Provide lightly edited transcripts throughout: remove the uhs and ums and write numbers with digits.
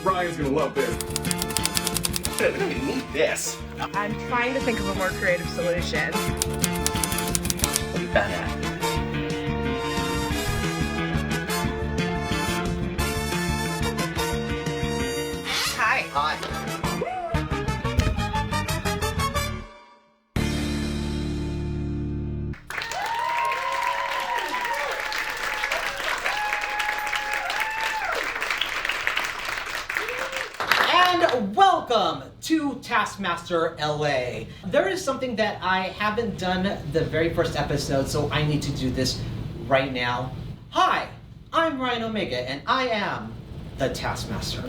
Ryan's gonna love this. We need this. I'm trying to think of a more creative solution. We found out. Hi. Hi. And welcome to Taskmaster LA. There is something that I haven't done the very first episode, so I need to do this right now. Hi, I'm Ryan Omega, and I am the Taskmaster.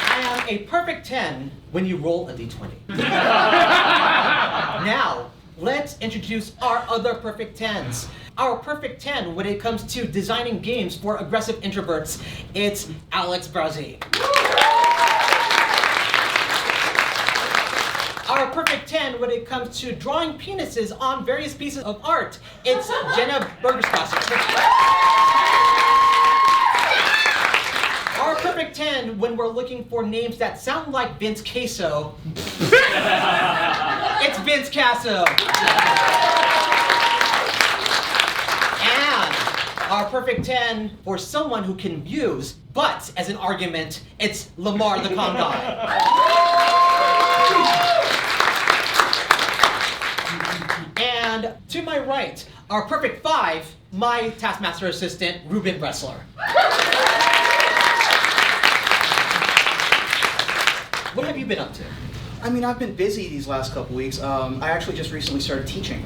I am a perfect 10 when you roll a d20. Now, let's introduce our other perfect 10s. Our perfect 10 when it comes to designing games for aggressive introverts, it's Alex Brazie. Our perfect 10 when it comes to drawing penises on various pieces of art, it's Jenna Bergstraesser. Our perfect 10 when we're looking for names that sound like Vince Caso, it's Vince Caso. Our perfect 10 for someone who can use butts as an argument, it's Lemar the Con Guy. And to my right, our perfect 5, my Taskmaster assistant, Reuben Bresler. What have you been up to? I mean, I've been busy these last couple weeks. I actually just recently started teaching.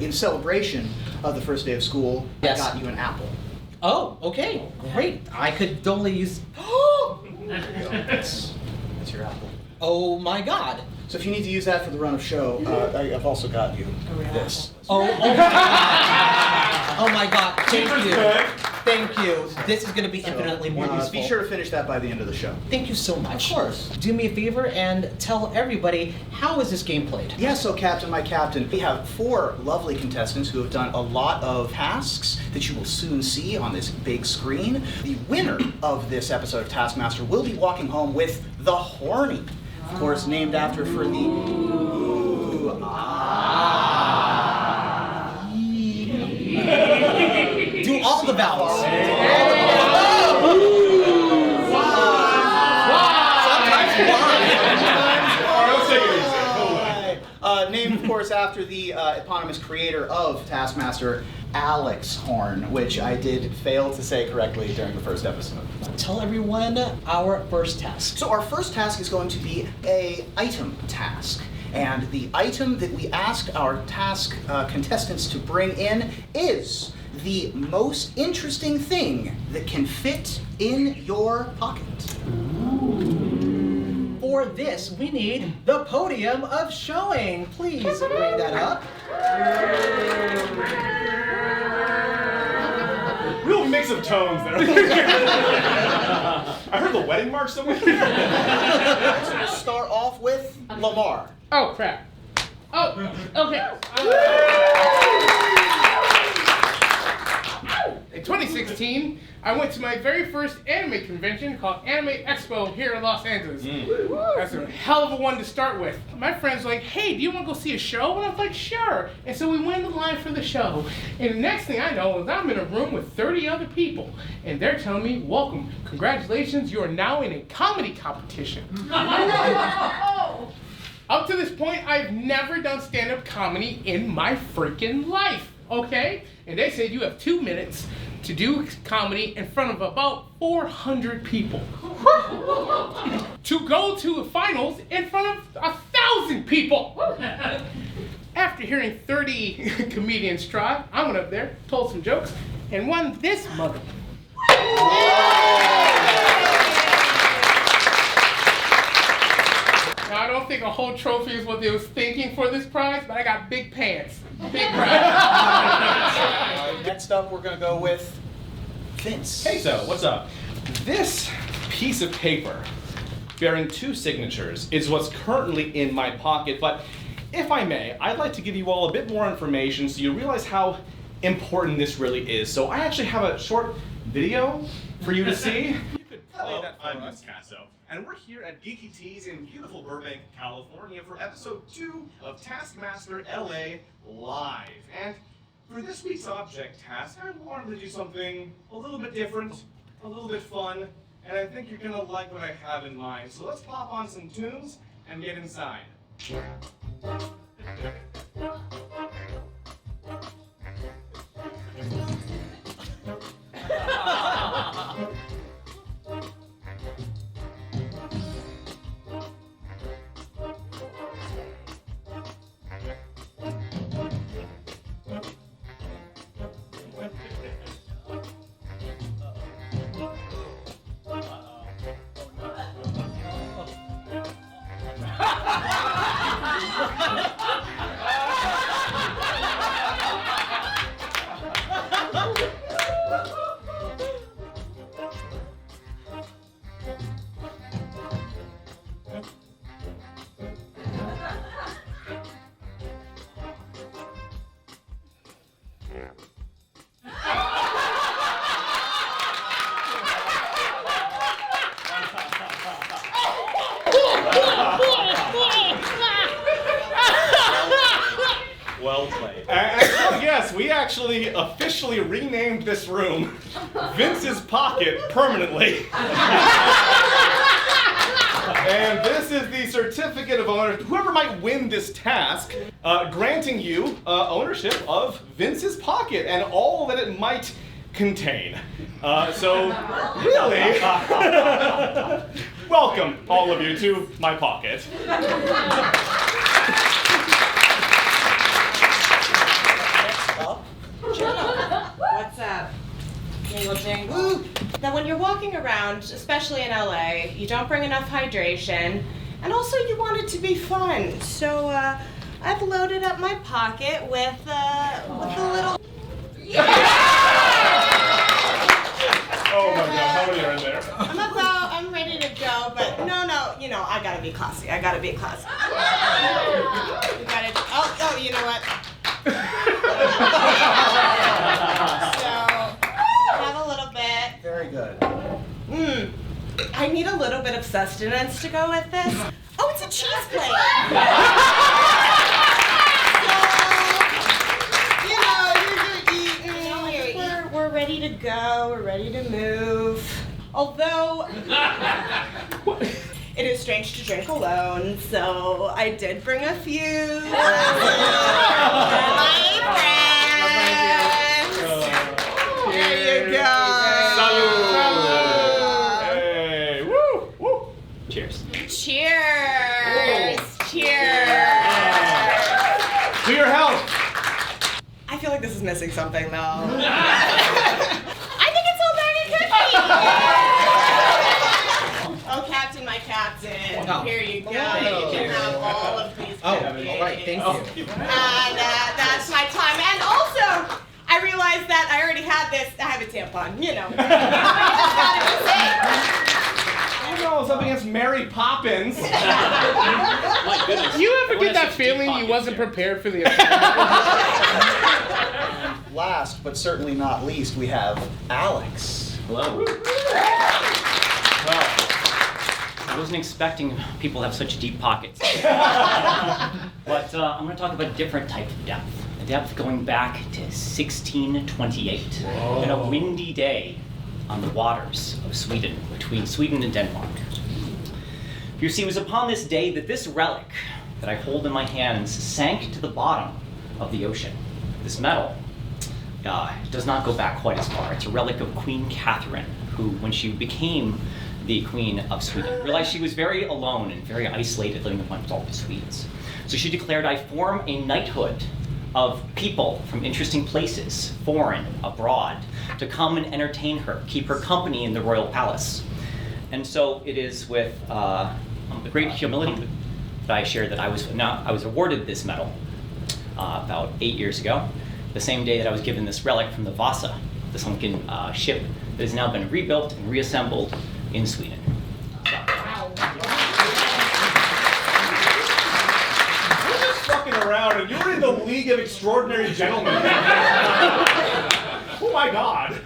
In celebration of the first day of school, Yes. I got you an apple. Oh, okay, great. I could only use... That's your apple. Oh my God. So if you need to use that for the run of show, I've also got you this. Oh my God. Oh my God, thank you. Thank you. This is going to be infinitely more useful. Be sure to finish that by the end of the show. Thank you so much. Of course. Do me a favor and tell everybody, how is this game played? Yeah, so Captain, my captain, we have 4 lovely contestants who have done a lot of tasks that you will soon see on this big screen. The winner of this episode of Taskmaster will be walking home with the Horney, of course, named after for the ooh, ah. Do all the vowels. Named, of course, after the eponymous creator of Taskmaster, Alex Horne, which I did fail to say correctly during the first episode. Tell everyone our first task. So our first task is going to be a item task. And the item that we asked our task contestants to bring in is the most interesting thing that can fit in your pocket. For this, we need the podium of showing. Please bring that up. Real mix of tones there. I heard the wedding march somewhere. So we'll start off with Lemar. Oh, crap. Oh, okay. In 2016, I went to my very first anime convention called Anime Expo here in Los Angeles. That's a hell of a one to start with. My friend's like, hey, do you want to go see a show? And I was like, sure. And so we went in line for the show. And the next thing I know is I'm in a room with 30 other people. And they're telling me, welcome, congratulations, you are now in a comedy competition. Up to this point, I've never done stand-up comedy in my freaking life, okay? And they said you have 2 minutes to do comedy in front of about 400 people. To go to the finals in front of 1,000 people. After hearing 30 comedians try, I went up there, told some jokes, and won this mother. Now, I don't think a whole trophy is what they was thinking for this prize, but I got big pants. Big prize. Next up, we're going to go with Vince. Caso, what's up? This piece of paper bearing 2 signatures is what's currently in my pocket, but if I may, I'd like to give you all a bit more information so you realize how important this really is. So I actually have a short video for you to see. You could play that for us. Caso, and we're here at Geeky Teas in beautiful Burbank, California for episode 2 of Taskmaster LA Live. And for this week's object task, I wanted to do something a little bit different, a little bit fun, and I think you're gonna like what I have in mind. So let's pop on some tunes and get inside. Well played. And so, yes, we actually officially renamed this room Vince's Pocket permanently. And this is the certificate of ownership. Whoever might win this task, granting you ownership of Vince's Pocket and all that it might contain. So, really, welcome, all of you, to my pocket. Jenna, what's up? Jingle jingle. That when you're walking around, especially in LA, you don't bring enough hydration, and also you want it to be fun. So I've loaded up my pocket with a little. Oh my God, how many are in there? I'm ready to go, but no, you know, I gotta be classy. You gotta, oh, you know what? So, have a little bit. Very good. I need a little bit of sustenance to go with this. Oh, it's a cheese plate. So, you're eating. We're ready to go. We're ready to move. Although it is strange to drink alone, so I did bring a few. My friends. There you go. Salud. Hey, woo, woo. Cheers. Cheers. Cheers. To your health. I feel like this is missing something, though. I think it's all bag and cookies. Oh, Captain, my Captain. Oh. Here you go. You can have all of these cookies. Oh, all right, thank you. And that's my time. And also, I realized that I already had this. I have a tampon, you know. I don't know, something against Mary Poppins. My goodness. You ever get that feeling you wasn't prepared for the Last, but certainly not least, we have Alex. Hello. Well, I wasn't expecting people to have such deep pockets. But I'm going to talk about a different type of depth. A depth going back to 1628. On a windy day on the waters of Sweden, between Sweden and Denmark. You see, it was upon this day that this relic that I hold in my hands sank to the bottom of the ocean. This metal does not go back quite as far. It's a relic of Queen Catherine, who, when she became the Queen of Sweden, realized she was very alone and very isolated living amongst all the Swedes. So she declared, I form a knighthood of people from interesting places, foreign, abroad, to come and entertain her, keep her company in the royal palace. And so it is with the great humility that I share that I was awarded this medal about 8 years ago, the same day that I was given this relic from the Vasa, the sunken ship that has now been rebuilt and reassembled in Sweden. We're just fucking around, and you're in the League of Extraordinary Gentlemen. Oh my god!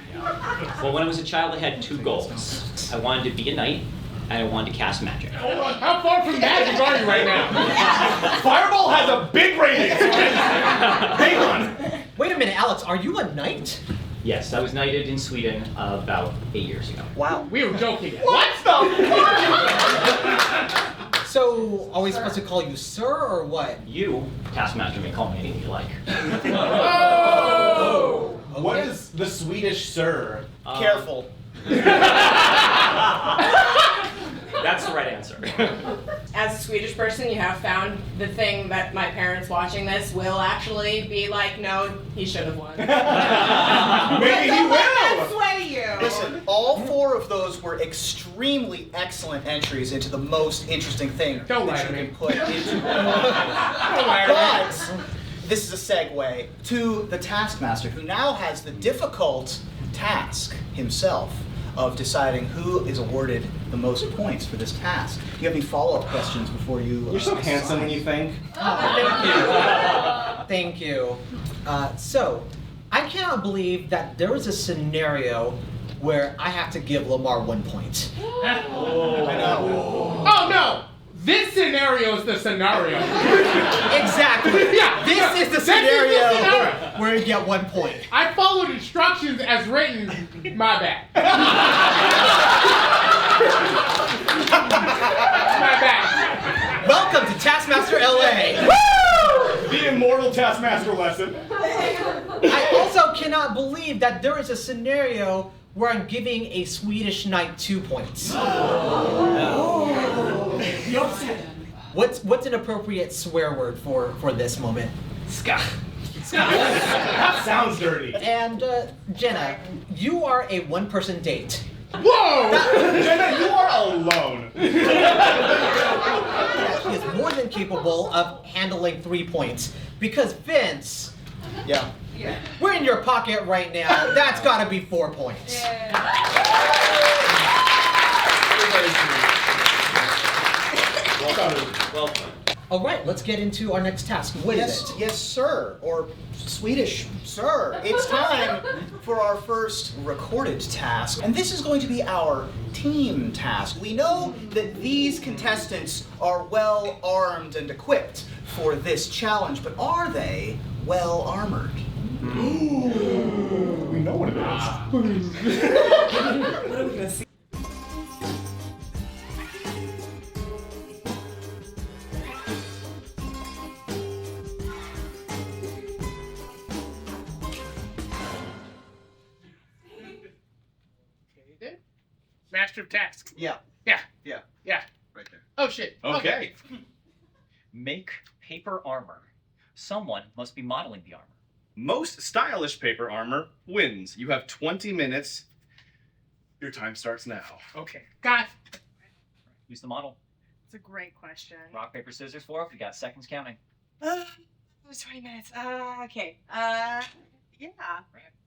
Well, when I was a child, I had 2 goals. I wanted to be a knight, and I wanted to cast magic. Hold on, how far from magic are you right now? Fireball has a big rating! Hang on! Wait a minute, Alex, are you a knight? Yes, I was knighted in Sweden about 8 years ago. Wow. We were joking. What the So, are we supposed to call you sir or what? You, Taskmaster, may call me anything you like. Oh! What is the Swedish sir? Careful. That's the right answer. As a Swedish person, you have found the thing that my parents watching this will actually be like, no, he should have won. Maybe he Don't let will! that sway you. Listen, all 4 of those were extremely excellent entries into the most interesting thing Don't lie that to you me. can put into Don't lie to me. But this is a segue to the Taskmaster, who now has the difficult task himself of deciding who is awarded the most points for this task. Do you have any follow-up questions before you... You're so handsome when you think. Thank you. So, I cannot believe that there was a scenario where I have to give Lemar 1 point. I know. Oh no! This scenario is the scenario. Exactly. Yeah, This is the this scenario scenario. where you get 1 point. I followed instructions as written. My bad. My bad. Welcome to Taskmaster LA. The immortal Taskmaster lesson. I also cannot believe that there is a scenario where I'm giving a Swedish knight 2 points. What's an appropriate swear word for this moment? Ska. That sounds dirty. And Jenna, you are a 1-person date. Whoa! Jenna, you are alone. She is more than capable of handling 3 points. Because Vince, Yeah. we're in your pocket right now. That's gotta be 4 points. Well done. All right, let's get into our next task. What is it? Yes, sir, or Swedish, sir. It's time for our first recorded task, and this is going to be our team task. We know that these contestants are well armed and equipped for this challenge, but are they well armored? We know what it is. Master of Task. Yeah. Yeah. Yeah. Yeah. Right there. Oh shit. Okay. Make paper armor. Someone must be modeling the armor. Most stylish paper armor wins. You have 20 minutes. Your time starts now. Okay. God. Who's the model? It's a great question. Rock, paper, scissors, 4. We got seconds counting. 20 minutes. Okay. Yeah.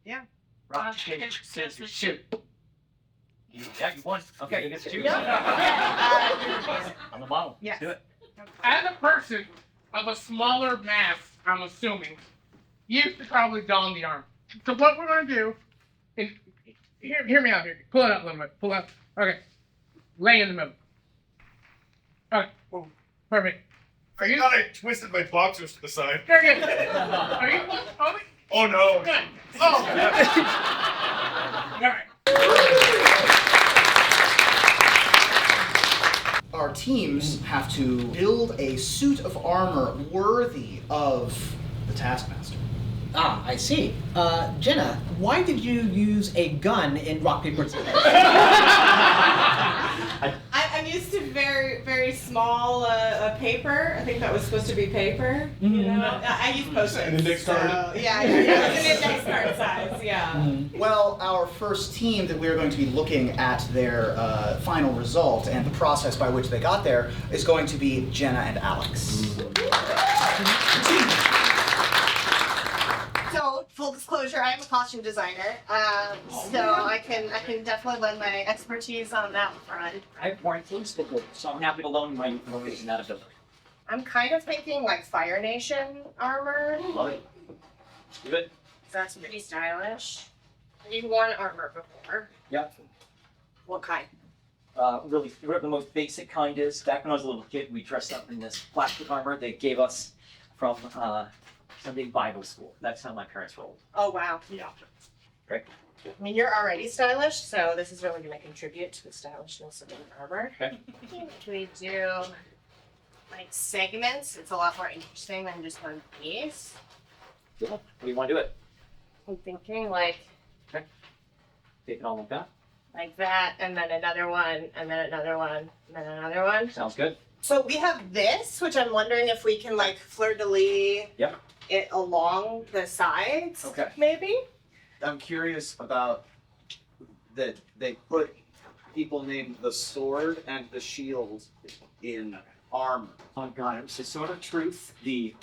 Yeah. Rock, paper, scissors, shoot. You won. Okay, you get to choose. Yeah. I'm the model. Yes. Let's do it. As a person of a smaller mass, I'm assuming, you should probably don the armor. So what we're gonna do is, hear me out here. Pull it up a little bit. Pull up. Okay. Lay in the middle. Okay. Perfect. I thought I twisted my boxers to the side. Very good. Are you holding? Oh no. Good. Oh. All right. Our teams have to build a suit of armor worthy of the Taskmaster. Ah, I see. Jenna, why did you use a gun in rock, paper, scissors? I'm used to very, very small paper. I think that was supposed to be paper. You know, I use Post-its. An index card. So, yeah, it was an index card size. Yeah. Well, our first team that we're going to be looking at their final result and the process by which they got there is going to be Jenna and Alex. So, full disclosure, I'm a costume designer, so I can definitely lend my expertise on that front. I have more influence than you, so I'm happy to loan my influence in that ability. I'm kind of thinking like Fire Nation armor. Love it. Do it. That's pretty stylish. You've worn armor before. Yep. What kind? Really, whatever the most basic kind is. Back when I was a little kid, we dressed up in this plastic armor they gave us from Sunday Bible school. That's how my parents rolled. Oh, wow. Yeah. Great. I mean, you're already stylish, so this is really going to contribute to the stylishness of the armor. Okay. Can we do, like, segments? It's a lot more interesting than just one piece. Cool. What do you want to do it? I'm thinking, like, Take it all like that. like that, and then another one, and then another one, and then another one. Sounds good. So we have this, which I'm wondering if we can, like, fleur-de-lis Yep. it along the sides, Okay. maybe? I'm curious about that they put people named the sword and the shield in armor. Oh God, it was the sword of truth, the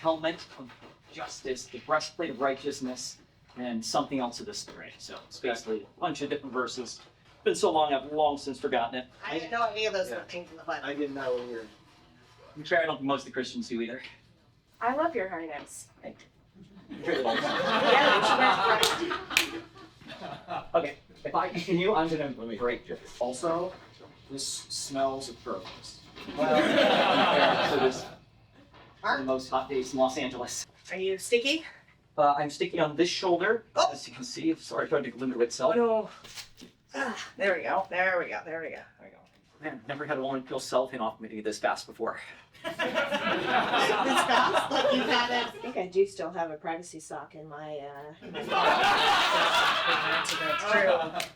helmet of justice, the breastplate of righteousness, and something else of the spirit. So it's basically a bunch of different verses. It's been so long, I've long since forgotten it. I didn't know any of those Yeah. things in the Bible. I didn't know we were. I'm sure I don't think most of the Christians do either. I love your harness. Okay, if I continue, I'm gonna break it. Also, this smells atrocious. Well, so this are the most hot days in Los Angeles. Are you sticky? I'm sticky on this shoulder, Oh. as you can see. Sorry, I tried to limit itself. no. There we go. There we go. There we go. There we go. Man, never had a woman peel cellophane off me this fast before. This fast? Like you've had it? I think I do still have a privacy sock in my pocket. To go through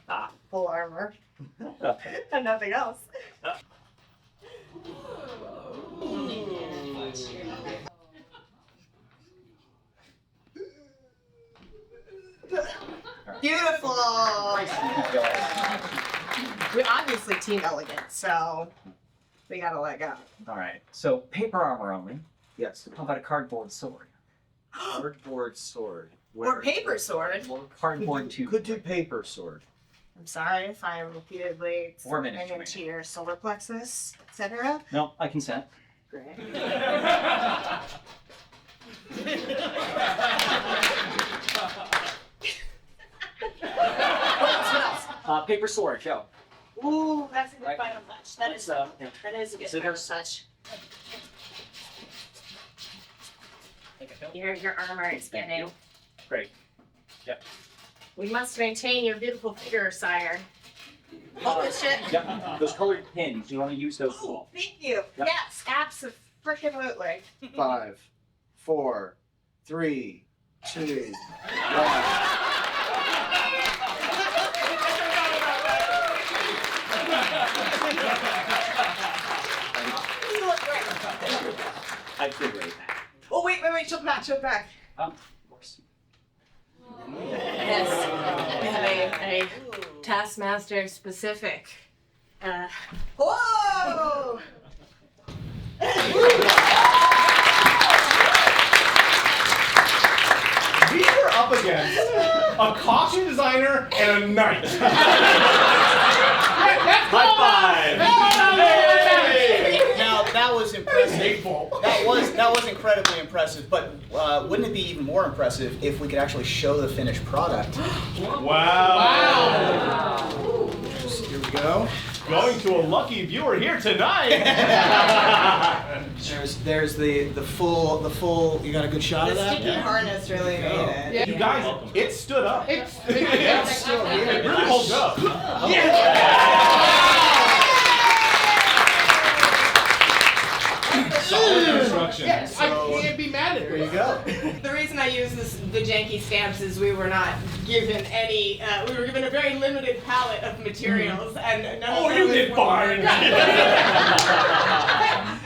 full armor. And nothing else. Beautiful. We're obviously team elegant, so we gotta let go. All right, so paper armor only. Yes. How about a cardboard sword? Cardboard sword. Or paper sword. Or cardboard too. Could do paper sword. I'm sorry if I'm repeatedly 4 minutes stepping into remaining. your solar plexus, etc. No, I consent. Great. Paper sword, Joe. Ooh, that's a good Right. final touch. That is Yeah. that is a good Scissors. final touch. Your armor is Thank getting. you. Great. Yep. We must maintain your beautiful figure, sire. Oh, this shit. Yep. Those colored pins, you want to use those. Oh, thank you. Yep. Yes, absolutely. 5, 4, 3, 2, 1. You look great. I feel great. Oh, wait, jump back. Of course. Yes, we have a Taskmaster specific. Whoa! We were up against a costume designer and a knight. High five! Now that was impressive. Hateful. That was incredibly impressive. But wouldn't it be even more impressive if we could actually show the finished product? Wow. Here we go. Going to a lucky viewer here tonight. There's the full. You got a good shot of The that? sticky harness really made it. You guys, it stood up. It's still here. It really holds up. Solid construction. Yes, I can't be mad at There you it. go. The reason I use the janky stamps is we were not given any. We were given a very limited palette of materials, and none Oh, of you those did were- fine.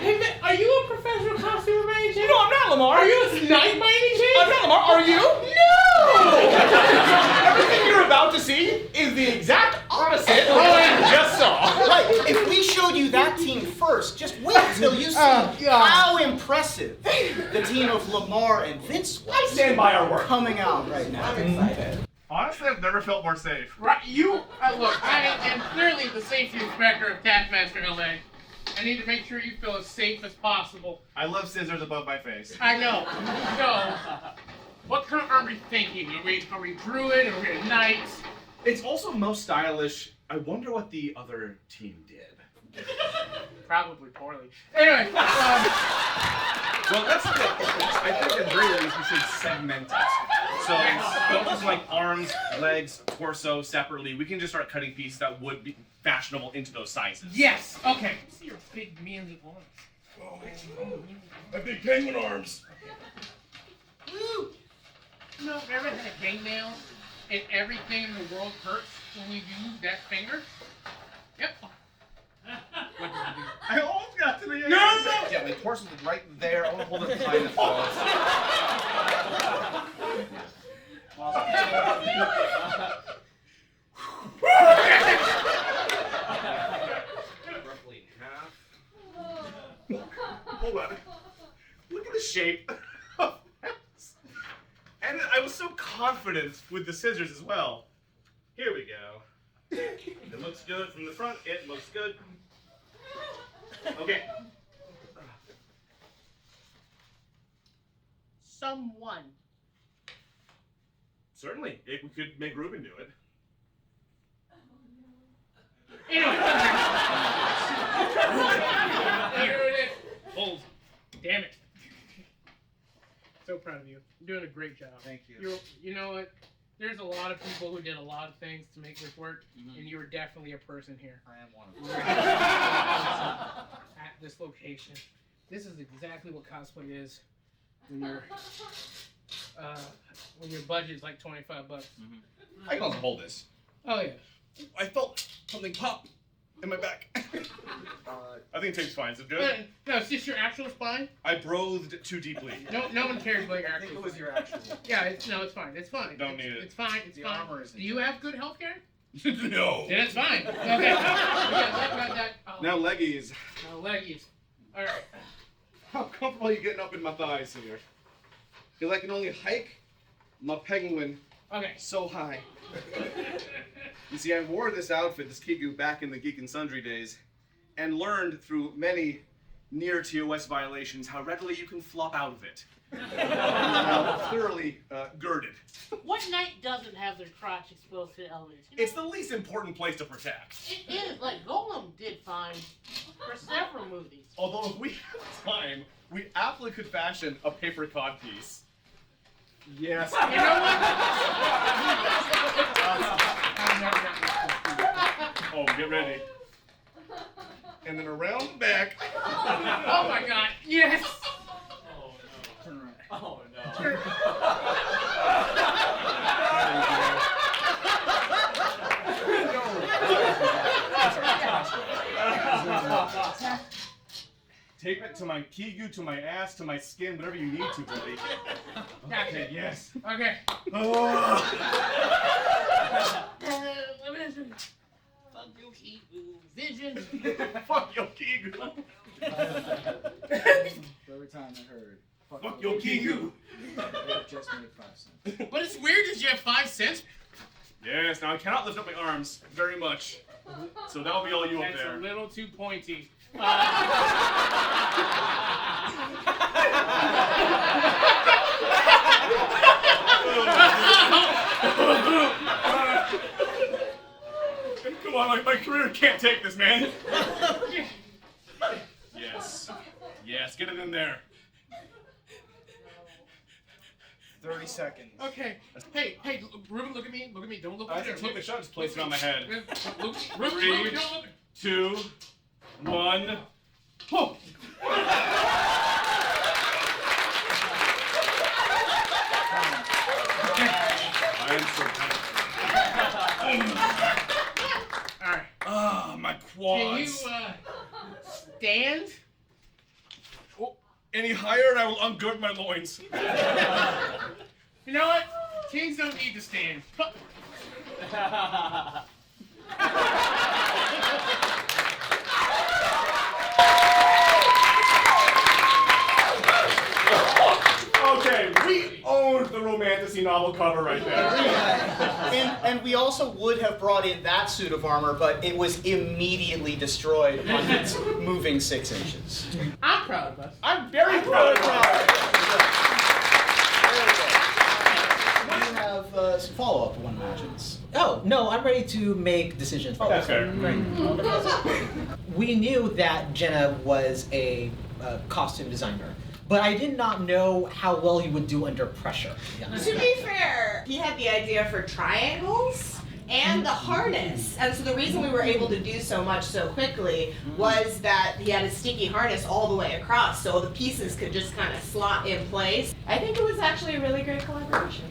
Hey, man, are you a professional costumer by any chance? No, I'm not Lemar. Are you a snipe by any chance? I'm not Lemar. Are you? No! Everything you're about to see is the exact opposite of what you just saw. Right. If we showed you that team first, just wait till you see how impressive the team of Lemar and Vince was. I stand by our work. Coming out right now. I'm excited. Honestly, I've never felt more safe. Right, you, look, I am clearly the safety inspector of Taskmaster LA. I need to make sure you feel as safe as possible. I love scissors above my face. I know. So, What kind of armor are you thinking? Are we druid? Are we a knight? It's also most stylish. I wonder what the other team did. Probably poorly. Anyway, Well, that's the thing. I think at the very least we should segment it. So don't just like arms, legs, torso separately. We can just start cutting pieces that would be fashionable into those sizes. yes. Okay. See your big manly arms. My big penguin arms. Woo! No, ever had a hangnail and everything in the world hurts when you use that finger? Yep. What did you do? I almost got to the end. No! Yeah, my torso is right there. I want to hold it behind the balls. Roughly half. Hold on. Look at the shape of this. And I was so confident with the scissors as well. Here we go. It looks good from the front. It looks good. Okay. Someone. Certainly. We could make Reuben do it. Anyway. Here it is. Hold. Damn it. So proud of you. You're doing a great job. Thank you. You know what? There's a lot of people who did a lot of things to make this work, and you were definitely a person here. I am one of them. At this location. This is exactly what cosplay is when your budget's like $25. I can also hold this. Oh yeah. I felt something pop in my back. I think it tastes fine. Is it good? No, it's just your actual spine. I breathed too deeply. No one cares about your I actual think it was spine. your actual. Yeah, it's fine. It's fine. Don't need it. It's fine. It's The fine. armor isn't. Do you have good health care? No. Then it's fine. Okay. Now leggies. Now leggies. All right. How comfortable are you getting up in my thighs here? Because I can only hike my penguin Okay. so high. You see, I wore this outfit, this Kigu, back in the Geek and Sundry days, and learned through many near TOS violations how readily you can flop out of it. Now thoroughly girded. What knight doesn't have their crotch exposed to the elevators? You know? It's the least important place to protect. It is. Like, Golem did fine for several movies. Although if we have time, we aptly could fashion a paper cod piece. Yes. You know what? Oh, get ready. And then around the back. Oh my God! Yes. Turn around. Oh no. Tape it to my Kigu, to my ass, to my skin, whatever you need to, buddy. Okay, yes. Okay. Oh. Fuck you, Kibu. Vision. Fuck your Kigu. Every time I heard. Fuck your Kigu. It just made 5 cents. But it's weird that you have 5 cents. Yes, now I cannot lift up my arms very much. So that'll be all you up That's there. a little too pointy. Come on, my career can't take this, man. Yes. Yes, get it in there. 30 seconds. Okay. Hey, Reuben, look at me. Look at me. Don't look I at can me. take the shot, just place it on my head. Look, Reuben, 3, don't look. 2, 1. Oh. I am so tired. All right. Ah, my Can quads. you stand? Oh, any higher and I will ungird my loins. You know what? Kings don't need to stand. Okay, we owned the Romantasy novel cover right there. And we also would have brought in that suit of armor, but it was immediately destroyed upon its moving 6 inches. I'm proud of us. I'm very proud of you. I'm ready to make decisions. Oh, that's fair. We knew that Jenna was a costume designer, but I did not know how well he would do under pressure. To be fair, he had the idea for triangles and the harness. And so the reason we were able to do so much so quickly was that he had a sticky harness all the way across, so the pieces could just kind of slot in place. I think it was actually a really great collaboration.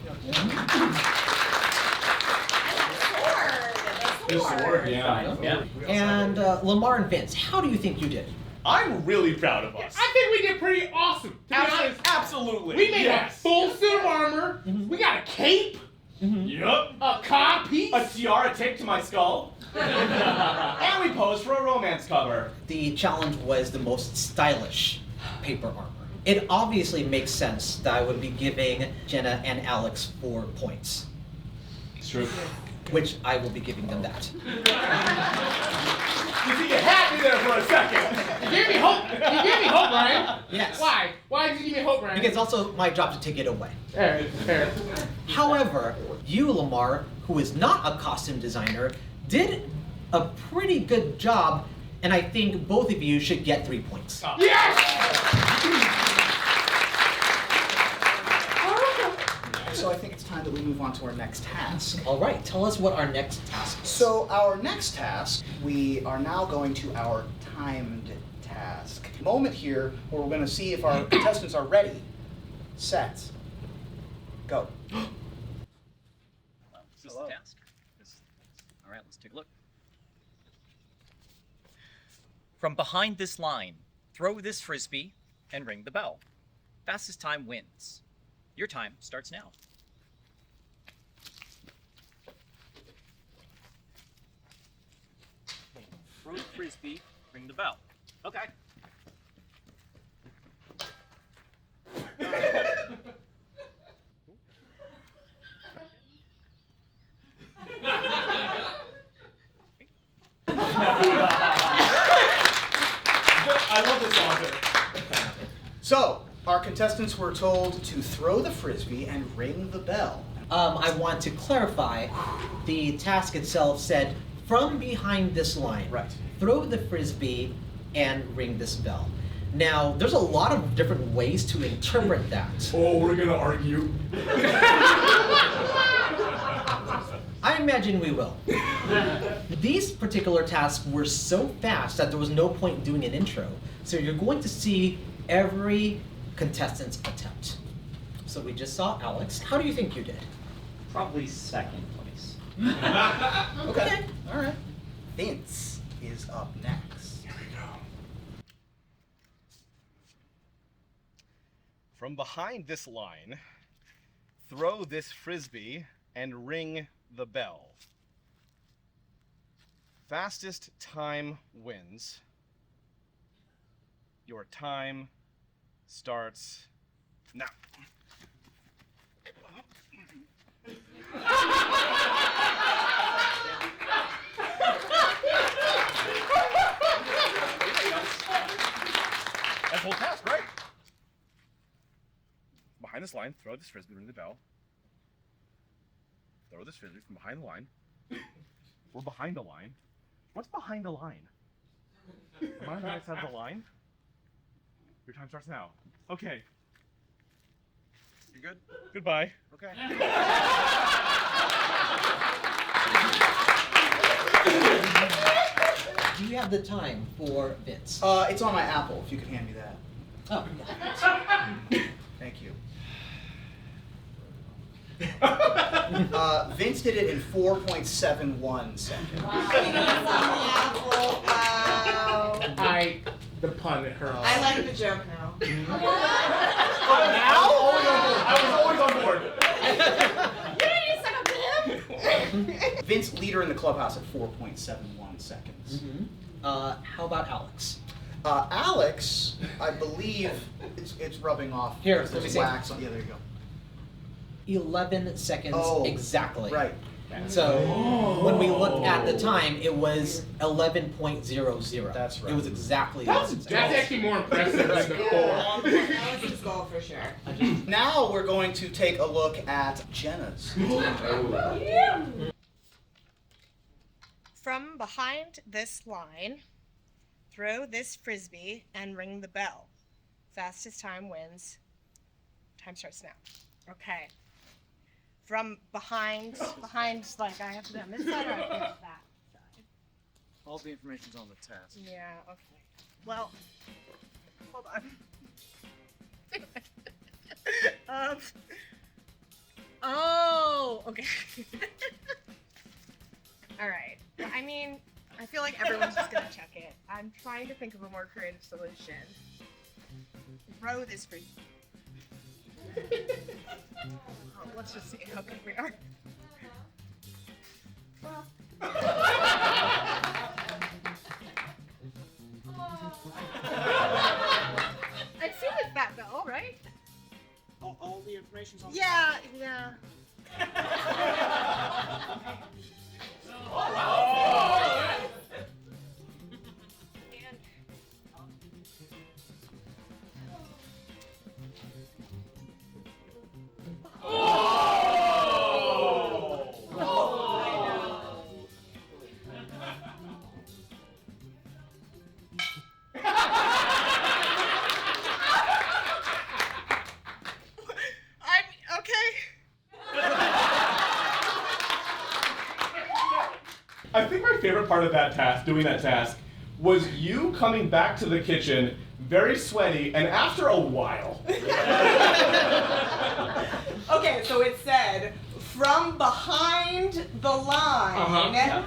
The sword, yeah. And Lemar and Vince, how do you think you did? I'm really proud of us. I think we did pretty awesome. To be honest, Absolutely. we made a full suit of armor. We got a cape, Yup. a codpiece. A tiara taped to my skull. And we posed for a romance cover. The challenge was the most stylish paper armor. It obviously makes sense that I would be giving Jenna and Alex 4 points, It's true. which I will be giving them that. You see, you had me there for a second. You gave me hope. You gave me hope, Ryan. Yes. Why? Why did you give me hope, Ryan? Because it's also my job to take it away. Fair. However, you, Lemar, who is not a costume designer, did a pretty good job, and I think both of you should get 3 points. Yes! So I think it's time that we move on to our next task. All right, tell us what our next task is. So our next task, we are now going to our timed task. Moment here where we're going to see if our contestants are ready, set, go. Is this the task? All right, let's take a look. From behind this line, throw this frisbee and ring the bell. Fastest time wins. Your time starts now. Throw the frisbee, ring the bell. Okay. I love this author. So our contestants were told to throw the frisbee and ring the bell. I want to clarify, the task itself said, from behind this line, Right. throw the frisbee and ring this bell. Now, there's a lot of different ways to interpret that. Oh, we're gonna argue. I imagine we will. These particular tasks were so fast that there was no point doing an intro. So you're going to see every contestant's attempt. So we just saw Alex. How do you think you did? Probably second place. Okay. All right. Vince is up next. Here we go. From behind this line, throw this frisbee and ring the bell. Fastest time wins. Your time starts now. That's the whole task, right? Behind this line, throw this frisbee, ring the bell. Throw this frisbee from behind the line. We're behind the line. What's behind the line? Am I on the right side of the line? Your time starts now. Okay. You good? Goodbye. Okay. Do you have the time for Vince? It's on my Apple, if you could hand me that. Oh, Thank you. Vince did it in 4.71 seconds. The pun, it hurt. I like the joke now. I was always on board. You didn't suck up to him. Vince, leader in the clubhouse at 4.71 seconds. how about Alex? Alex, I believe it's rubbing off. Here, There's let me see. wax on. Yeah, there you go. 11 seconds Oh, exactly. Right. So when we looked at the time, it was 11.00. That's right. It was exactly That's 11 seconds. actually more impressive than the four. That was his goal for sure. Now we're going to take a look at Jenna's. From behind this line, throw this frisbee and ring the bell. Fastest time wins. Time starts now. Okay. From behind, like I have to be on this side or I have to be on that side? All the information's on the test. Yeah, okay. Well, hold on. Oh, okay. All right. I mean, I feel like everyone's just gonna check it. I'm trying to think of a more creative solution. Throw this for let's just see how good we are. I feel like that though, right? All the information's on Yeah, yeah. I think my favorite part of that task, doing that task, was you coming back to the kitchen very sweaty, and after a while. Okay, so it said, from behind the line,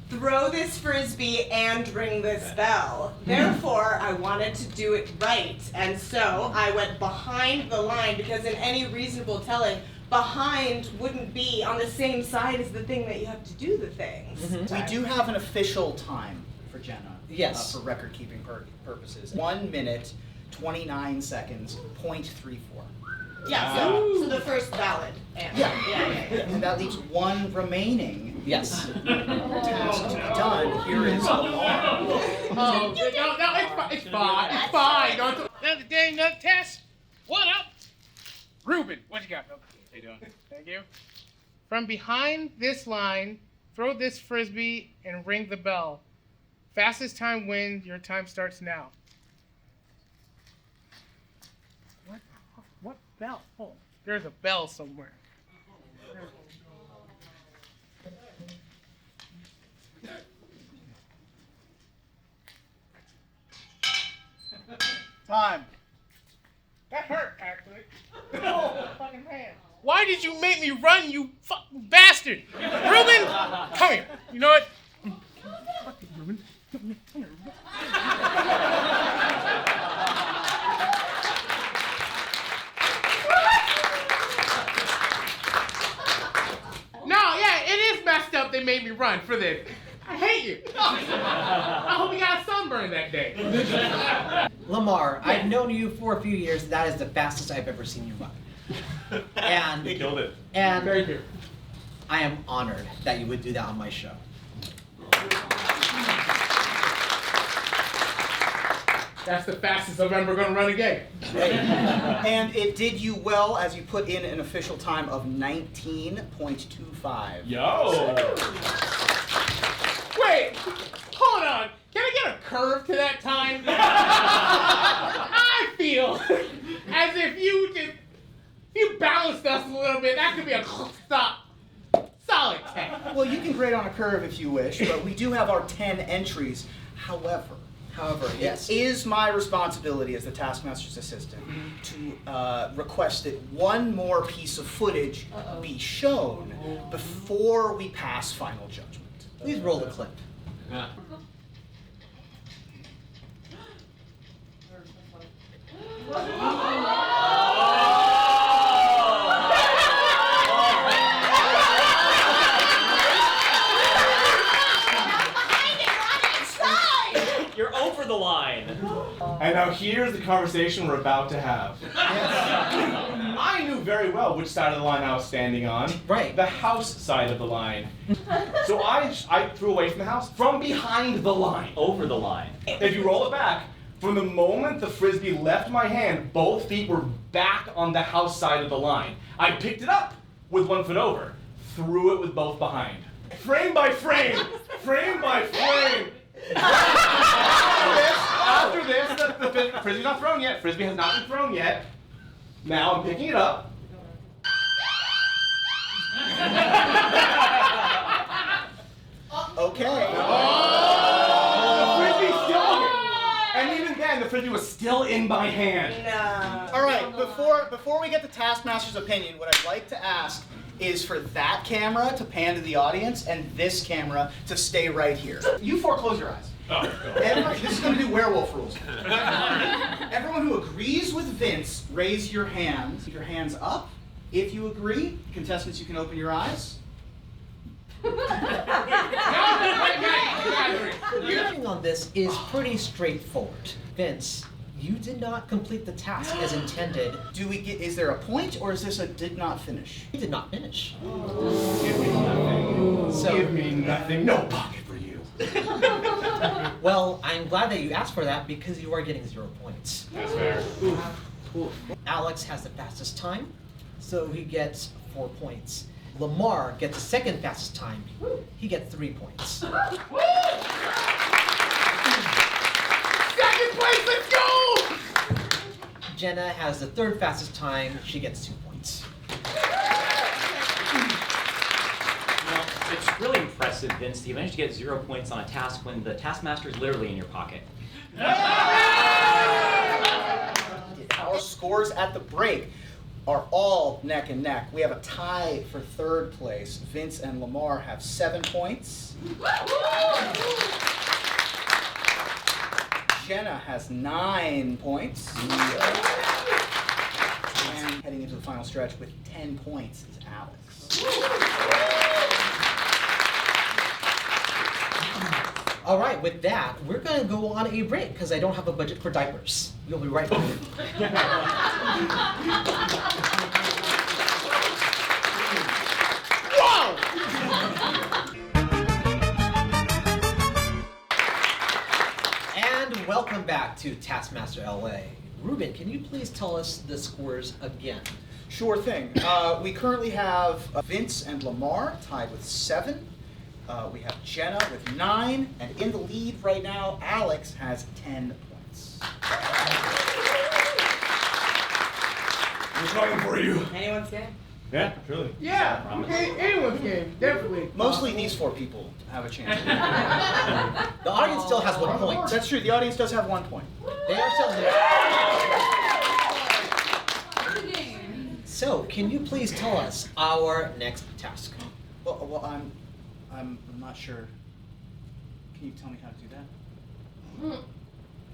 throw this frisbee and ring this bell. Therefore, I wanted to do it right, and so I went behind the line because in any reasonable telling, behind wouldn't be on the same side as the thing that you have to do the things. We do have an official time for Jenna. Yes. For record-keeping purposes. 1 minute, 29 seconds, 0.34. Yeah, so the first valid answer. Yeah. And that leaves one remaining Yes. task to be done. Here is Lemar. Oh, no, it's fine. It's fine. Another day, another test. What up? Reuben, what you got? How you doing? Thank you. From behind this line, throw this frisbee and ring the bell. Fastest time wins. Your time starts now. What bell? Oh, there's a bell somewhere. Time. That hurt, actually. Oh, fucking man. Why did you make me run, you fucking bastard? Reuben, come here. You know what? Fucking Reuben. Come here. No, yeah, it is messed up they made me run for this. I hate you. I hope you got a sunburn that day. Lemar, I've known you for a few years. That is the fastest I've ever seen you run. And He killed it. And Very good. I am honored that you would do that on my show. That's the fastest I'm ever going to run again. And it did you well as you put in an official time of 19.25. Yo! Wait, hold on. Can I get a curve to that time? I feel as if you balanced us a little bit. That could be a stop. Solid 10. Well, you can grade on a curve if you wish, but we do have our 10 entries. However, Yes. it is my responsibility as the Taskmaster's assistant to request that one more piece of footage be shown before we pass final judgment. Please roll the clip. You're over the line. And now here's the conversation we're about to have. I knew very well which side of the line I was standing on. Right. The house side of the line. So I threw away from the house, from behind the line. Over the line. If you roll it back, from the moment the frisbee left my hand, both feet were back on the house side of the line. I picked it up with 1 foot over, threw it with both behind. Frame by frame, frame by frame. After this, the frisbee's not thrown yet. Frisbee has not been thrown yet. Now I'm picking it up. Okay. The frisbee's still on it. And even then, the frisbee was still in my hand. No. All right, before we get to Taskmaster's opinion, what I'd like to ask is for that camera to pan to the audience and this camera to stay right here. You four, close your eyes. Everyone, this is going to be werewolf rules. Everyone who agrees with Vince, raise your hands. Keep your hands up. If you agree, contestants, you can open your eyes. Judging on this is pretty straightforward. Vince, you did not complete the task as intended. Is there a point, or is this a did not finish? You did not finish. Give me nothing. Give me nothing. No pocket for you. Well, I'm glad that you asked for that because you are getting 0 points. That's fair. Alex has the fastest time, so he gets 4 points. Lemar gets the second fastest time. He gets 3 points. Second place, let's go! Jenna has the third fastest time. She gets 2 points. It's really impressive, Vince, that you managed to get 0 points on a task when the Taskmaster is literally in your pocket. Our scores at the break are all neck and neck. We have a tie for third place. Vince and Lemar have 7 points. Jenna has 9 points. And heading into the final stretch with 10 points is Alex. All right, with that, we're going to go on a break because I don't have a budget for diapers. You'll be right back. Whoa! And welcome back to Taskmaster LA. Reuben, can you please tell us the scores again? Sure thing. We currently have Vince and Lemar tied with 7. We have Jenna with 9, and in the lead right now, Alex has 10 points. We're coming for you. Anyone's game? Yeah, truly. Yeah, anyone's game, definitely. Mostly these 4 people have a chance. The audience still has 1 point. That's true. The audience does have 1 point. They are still there. So, can you please tell us our next task? Well, I'm not sure. Can you tell me how to do that?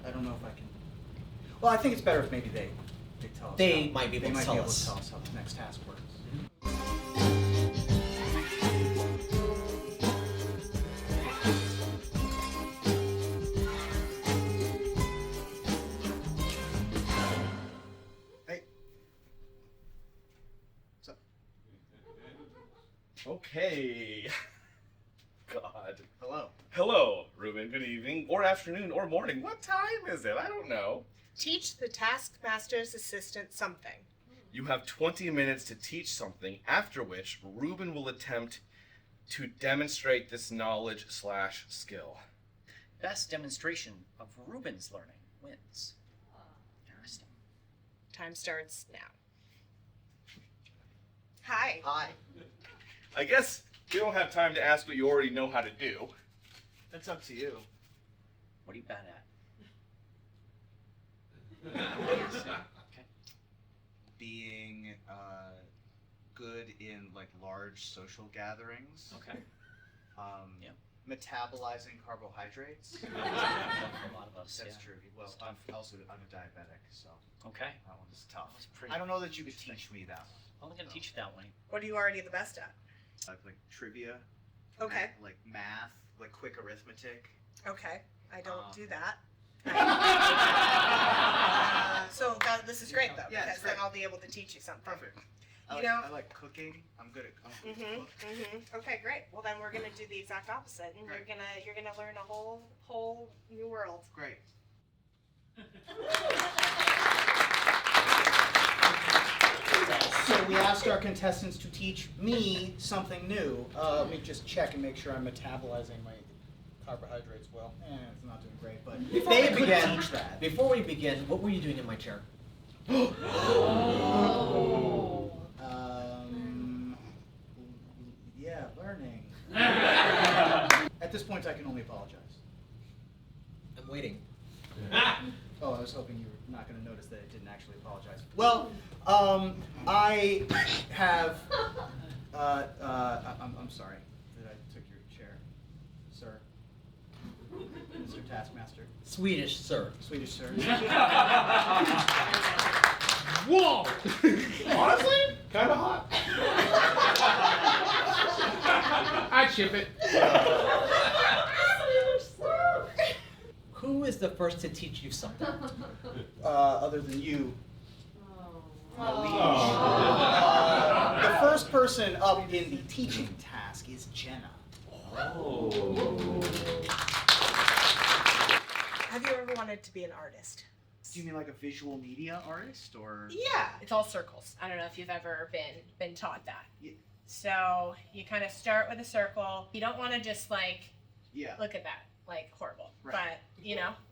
I don't know if I can. Well, I think it's better if maybe they tell us. They might be able to tell to us. tell us how the next task works. Hey. What's up? Okay. God. Hello. Hello, Reuben. Good evening, or afternoon, or morning. What time is it? I don't know. Teach the Taskmaster's assistant something. You have 20 minutes to teach something, after which Reuben will attempt to demonstrate this knowledge/skill. Best demonstration of Reuben's learning wins. Interesting. Time starts now. Hi. Hi. I guess we don't have time to ask what you already know how to do. That's up to you. What are you bad at? Okay. Being good in like large social gatherings. Okay. Yeah. Metabolizing carbohydrates. A lot of us. That's yeah. true. Well, I'm a diabetic, so Okay. that one's tough. That was pretty I don't know that you could teach me that one. I'm only gonna teach you that one. What are you already the best at? Like trivia. Okay. Like math, like quick arithmetic. Okay. I don't do that. So this is great though, Yeah, it's because then great. I'll be able to teach you something. Perfect. I You know- like cooking. I'm good at cooking. Okay, great. Well, then we're gonna do the exact opposite, and Great. you're gonna learn a whole new world. Great. So we asked our contestants to teach me something new. Let me just check and make sure I'm metabolizing my carbohydrates well. It's not doing great, but Before they we could begin, teach that. Before we begin, what were you doing in my chair? Yeah, learning. At this point, I can only apologize. I'm waiting. Oh, I was hoping you were not going to notice that I didn't actually apologize. Well, I have. I'm sorry that I took your chair, sir. Mr. Taskmaster. Swedish, sir. Swedish, sir. Whoa! Honestly, kind of hot. I'd ship it. Who is the first to teach you something? Other than you. Oh. The first person up in the teaching task is Jenna. Have you ever wanted to be an artist? Do you mean like a visual media artist, or? Yeah, it's all circles. I don't know if you've ever been taught that. Yeah. So you kind of start with a circle. You don't want to just Yeah. look at that, horrible. Right. But,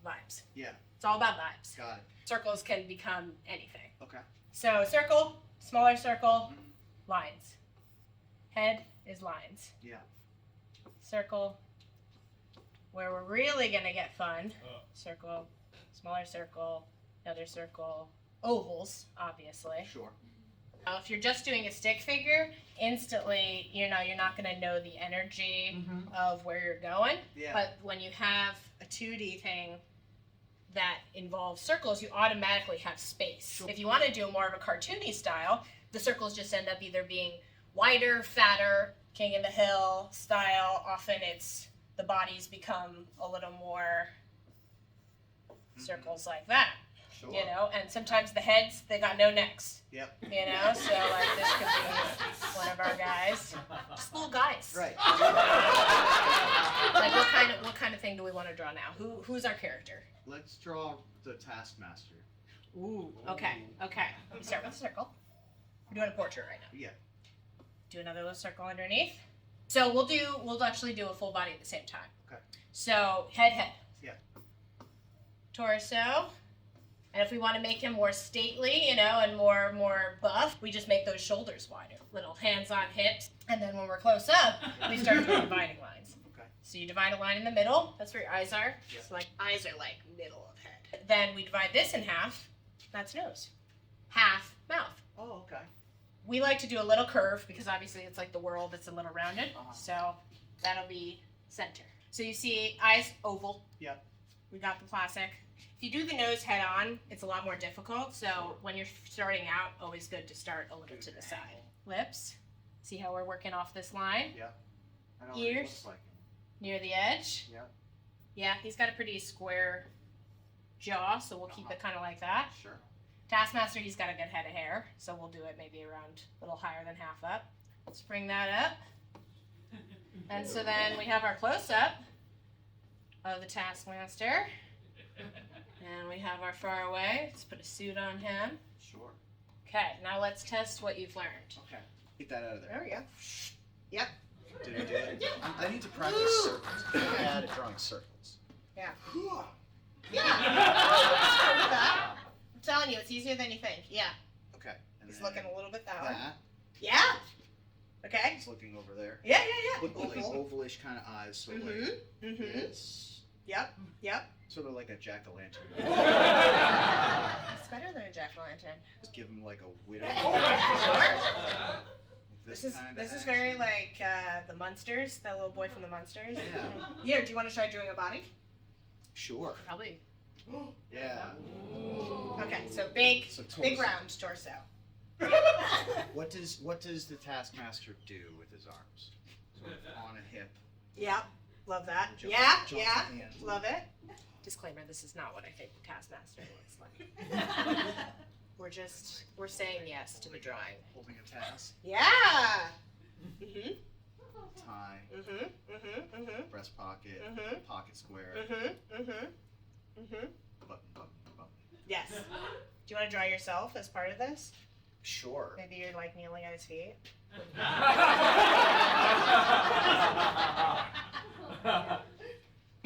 vibes. Yeah. It's all about vibes. Got it. Circles can become anything. Okay. So circle, smaller circle, lines. Head is lines. Yeah. Circle, where we're really going to get fun. Circle, smaller circle, another circle, ovals, obviously. Sure. If you're just doing a stick figure, instantly, you're not going to know the energy of where you're going. Yeah. But when you have a 2D thing that involves circles, you automatically have space. Sure. If you want to do more of a cartoony style, the circles just end up either being wider, fatter, King of the Hill style. Often it's the bodies become a little more circles like that. Sure. And sometimes the heads, they got no necks. Yep. So this could be one of our guys. Just little guys. Right. What kind of thing do we want to draw now? Who's our character? Let's draw the Taskmaster. Ooh. Okay. Let me start with a circle. We're doing a portrait right now. Yeah. Do another little circle underneath. So we'll actually do a full body at the same time. Okay. So head. Yeah. Torso. And if we want to make him more stately, and more buff, we just make those shoulders wider. Little hands on hips. And then when we're close up, we start doing dividing lines. Okay. So you divide a line in the middle. That's where your eyes are. Yeah. So eyes are middle of head. Then we divide this in half. That's nose. Half mouth. Oh, okay. We like to do a little curve because obviously it's like the world, it's a little rounded. So that'll be center. So you see eyes oval. Yep. We got the classic. If you do the nose head on, it's a lot more difficult. So when you're starting out, always good to start a little to the side. Lips. See how we're working off this line? Yeah. I know what it Ears. looks like. Near the edge. Yeah. Yeah, he's got a pretty square jaw, so we'll keep it kind of like that. Sure. Taskmaster, he's got a good head of hair, so we'll do it maybe around a little higher than half up. Let's bring that up. And so then we have our close-up of the Taskmaster. And we have our far away. Let's put a suit on him. Sure. Okay, now let's test what you've learned. Okay. Get that out of there. There we go. Yep. Did we do it? I need to practice circles. I'm bad at drawing circles. Yeah. Yeah. I'm telling you, it's easier than you think. Yeah. Okay. And He's then looking a little bit that way. that. Yeah. Okay. He's looking over there. Yeah. With the like ovalish kind of eyes, so like this. Yep. Sort of like a jack-o'-lantern. It's better than a jack-o'-lantern. Just give him like a widow. This is very like the Munsters, that little boy from the Munsters. Yeah. Here, do you want to try drawing a body? Sure. Probably. Yeah. Okay, so big torso. round torso. What does the Taskmaster do with his arms? Sort of on a hip. Yep, love that. Jump- Yeah, jumps yeah, the hands. love it. Disclaimer: this is not what I think the Taskmaster looks like. We're saying yes to the drawing. Holding a task. Yeah. Mhm. Tie. Mhm. Breast pocket. Mhm. Pocket square. Button. Yes. Do you want to draw yourself as part of this? Sure. Maybe you're like kneeling at his feet.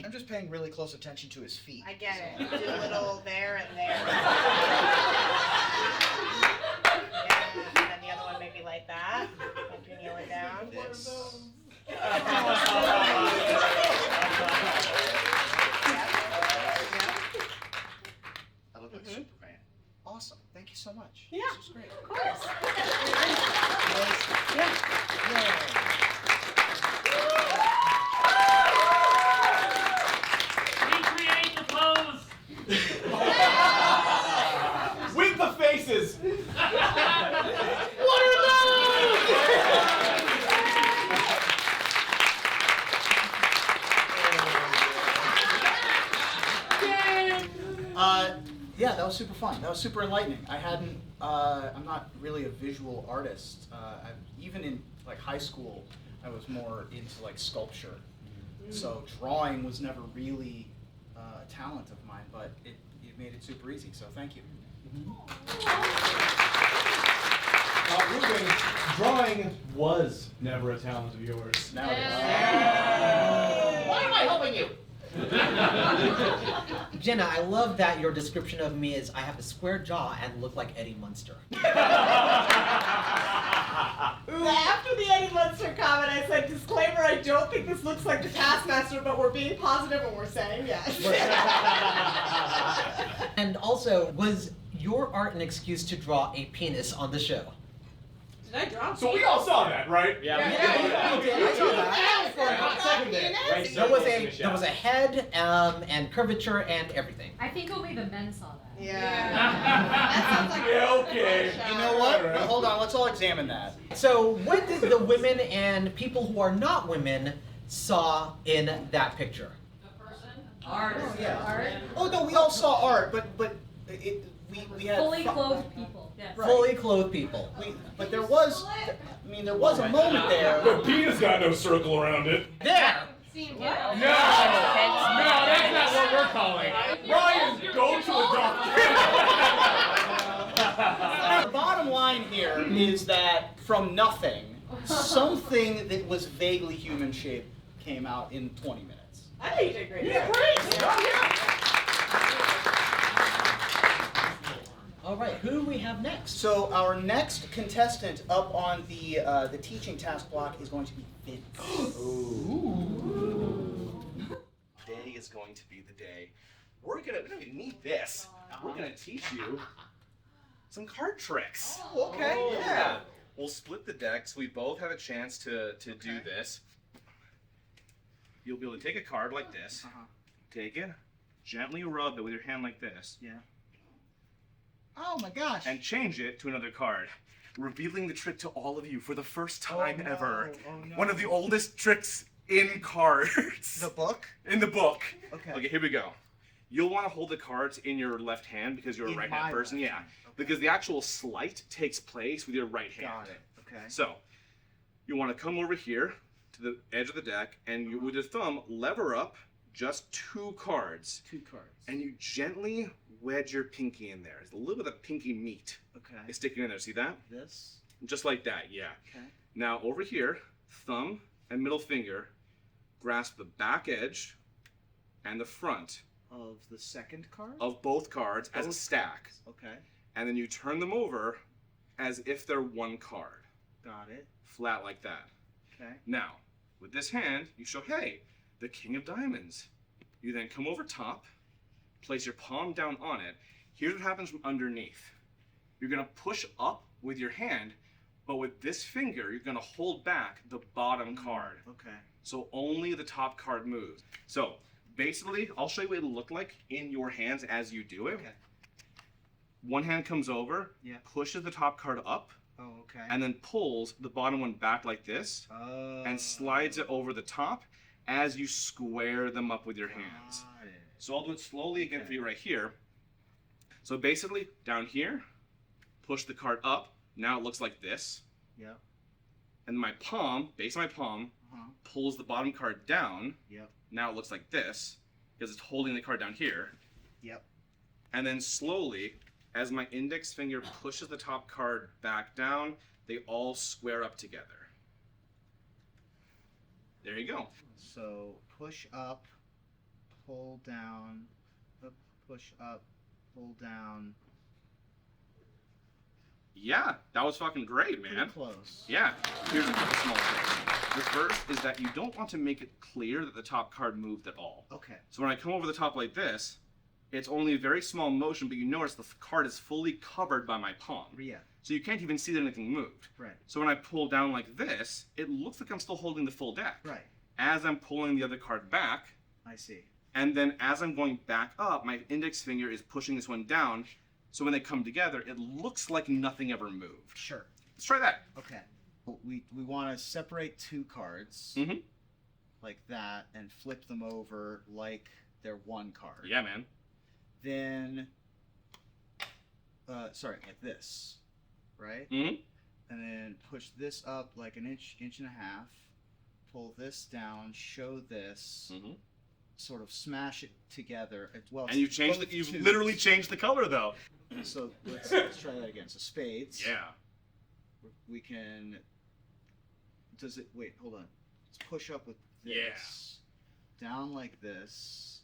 I'm just paying really close attention to his feet. I get it. You do a little there and there. Yeah, and then the other one maybe like that. Like you kneel it down. This. I look like Superman. Awesome. Thank you so much. Yeah. This was great. Of course. Recreate the pose! With the faces! What are those? Yeah, that was super fun. That was super enlightening. I hadn't. I'm not really a visual artist. Even in like high school, I was more into like sculpture. So drawing was never really a talent of mine, but it made it super easy. So thank you. Reuben, drawing was never a talent of yours. Now it is. Why am I helping you? Jenna, I love that your description of me is I have a square jaw and look like Eddie Munster. After the Eddie Munster comment, I said, disclaimer, I don't think this looks like the Taskmaster, but we're being positive and we're saying yes. And also, was your art an excuse to draw a penis on the show? Did I draw? So we all saw that, right? I saw that. Right, There was a head and curvature and everything. I think only the men saw that. Yeah. That sounds like Yeah, okay. You know what? Well, hold on. Let's all examine that. So, what did the women and people who are not women saw in that picture? Art. Oh, yeah. Art. Oh no, we all saw art, but we had Fully clothed people. Yes. Right. Fully clothed people. But there was a moment there. The penis got no circle around it. There! What? No, that's not what we're calling. Ryan, go to a doctor. The bottom line here is that from nothing, something that was vaguely human shaped came out in 20 minutes. I think you did great. Yeah. All right, who do we have next? So our next contestant up on the teaching task block is going to be Vince. Today is going to be the day. We don't even need this. We're gonna teach you some card tricks. Oh, okay. Yeah. We'll split the deck so we both have a chance to do this. You'll be able to take a card like this. Take it, gently rub it with your hand like this. Yeah. Oh my gosh. And change it to another card, revealing the trick to all of you for the first time ever. Oh, no. One of the oldest tricks in cards. The book? In the book. Okay. Okay, here we go. You'll want to hold the cards in your left hand because you're a In right-hand my person. left Yeah. hand. Okay. Because the actual sleight takes place with your right hand. Got it. Okay. So, you want to come over here to the edge of the deck, and you, with your thumb, lever up just 2 cards. 2 cards. And you gently wedge your pinky in there. There's a little bit of pinky meat Okay. is sticking in there. See that? This. Just like that, yeah. Okay. Now over here, thumb and middle finger grasp the back edge and the front Of the second card? of both cards as a Both stack. Okay. And then you turn them over as if they're one card. Got it. Flat like that. Okay. Now, with this hand, you show, hey, the king of diamonds. You then come over top, place your palm down on it. Here's what happens from underneath. You're gonna push up with your hand, but with this finger, you're gonna hold back the bottom card. Okay. So only the top card moves. So basically, I'll show you what it'll look like in your hands as you do it. Okay. One hand comes over, Yeah. pushes the top card up, Oh, okay. and then pulls the bottom one back like this, and slides it over the top as you square them up with your hands. Got it. So I'll do it slowly again for you right here. So basically, down here, push the card up. Now it looks like this. Yep. And my palm, base of my palm, Uh-huh. pulls the bottom card down. Yep. Now it looks like this, because it's holding the card down here. Yep. And then slowly, as my index finger pushes the top card back down, they all square up together. There you go. So push up pull down, up, push up, pull down. Yeah, that was fucking great, man. Pretty close. Yeah. Here's a couple small things. The first is that you don't want to make it clear that the top card moved at all. Okay. So when I come over the top like this, it's only a very small motion, but you notice the card is fully covered by my palm. Yeah. So you can't even see that anything moved. Right. So when I pull down like this, it looks like I'm still holding the full deck. Right. As I'm pulling the other card back, I see. and then as I'm going back up, my index finger is pushing this one down. So when they come together, it looks like nothing ever moved. Sure. Let's try that. Okay. We want to separate two cards Mm-hmm. like that and flip them over like they're one card. Yeah, man. Then, like this, right? Mm-hmm. And then push this up like an inch, inch and a half. Pull this down. Show this. Mm-hmm. Sort of smash it together. Well, And you've changed both you've twos. literally changed the color though. So let's try that again. So spades. Yeah. We can. Does it? Wait, hold on. Let's push up with this. Yeah. Down like this.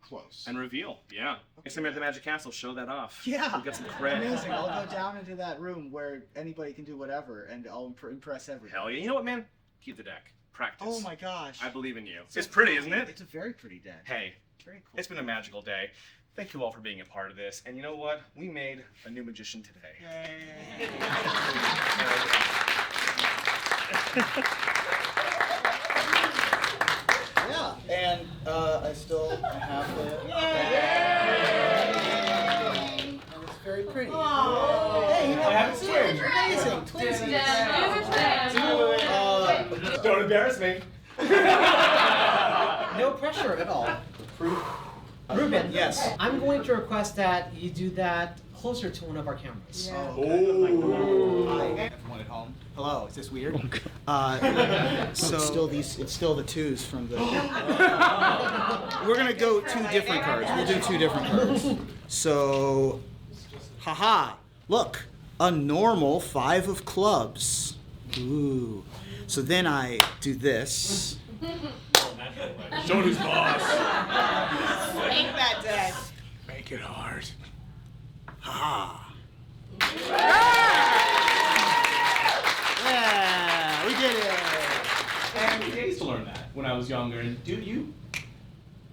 Close. And reveal. Yeah. Next time you're at the Magic Castle, show that off. Yeah. We'll get some credit. Amazing. I'll go down into that room where anybody can do whatever, and I'll impress everybody. Hell yeah. You know what, man? Keep the deck. Practice. Oh my gosh. I believe in you. It's pretty, isn't it? It's a very pretty deck. Hey, Very cool. it's been a magical day. Thank you all for being a part of this. And you know what? We made a new magician today. Yeah, and I still have the. And it's very pretty. Hey, you have twins. Amazing. Twinsies. Don't embarrass me. No pressure at all. Reuben, Yes. I'm going to request that you do that closer to one of our cameras. Hi, everyone at home. Hello. Is this weird? So it's still the twos from the. We're gonna go two different cards. We'll do two different cards. So, haha! Look, a normal 5 of clubs. Ooh. So then I do this. Show who's boss. Make that deck. Make it hard. Haha. Yeah, we did it. And I used to learn that when I was younger, and dude, you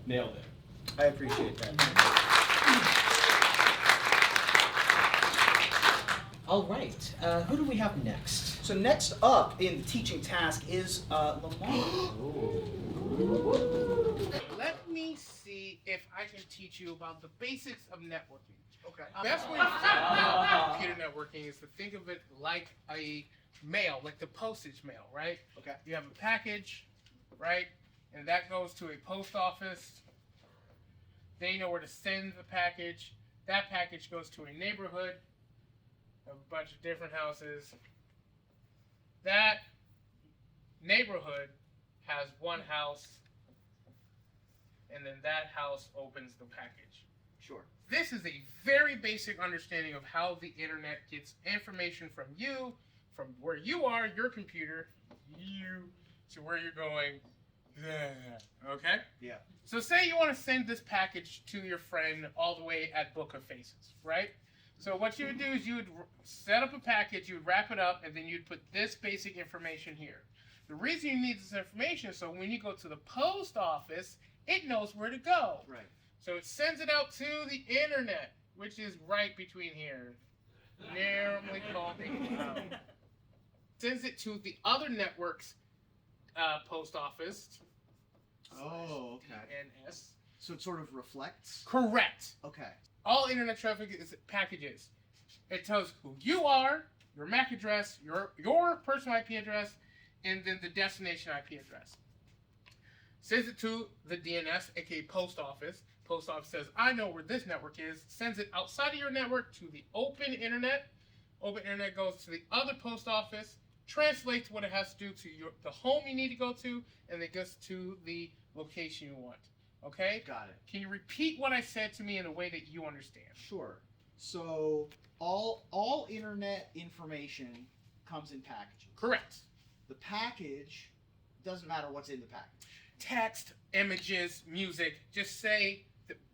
nailed it. I appreciate that. All right. Who do we have next? So next up in the teaching task is Lemar. Let me see if I can teach you about the basics of networking. Okay. Best way to think about computer networking is to think of it like a mail, like the postage mail, right? Okay. You have a package, right? And that goes to a post office. They know where to send the package. That package goes to a neighborhood, a bunch of different houses. That neighborhood has one house, and then that house opens the package. Sure. This is a very basic understanding of how the internet gets information from you, from where you are, your computer, you, to where you're going, okay? Yeah. So say you want to send this package to your friend all the way at Book of Faces, right? So what you would do is you would set up a package, you would wrap it up, and then you'd put this basic information here. The reason you need this information is so when you go to the post office, it knows where to go. Right. So it sends it out to the internet, which is right between here. Normally called the sends it to the other network's post office. Oh, okay. DNS. So it sort of reflects? Correct. Okay. All internet traffic is packages. It tells who you are, your MAC address, your personal IP address, and then the destination IP address. Sends it to the DNS, aka post office. Post office says, I know where this network is. Sends it outside of your network to the open internet. Open internet goes to the other post office, translates what it has to do to the home you need to go to, and then gets to the location you want. Okay? Got it. Can you repeat what I said to me in a way that you understand? Sure. So all internet information comes in packages. Correct. The package doesn't matter what's in the package. text, images, music. Just say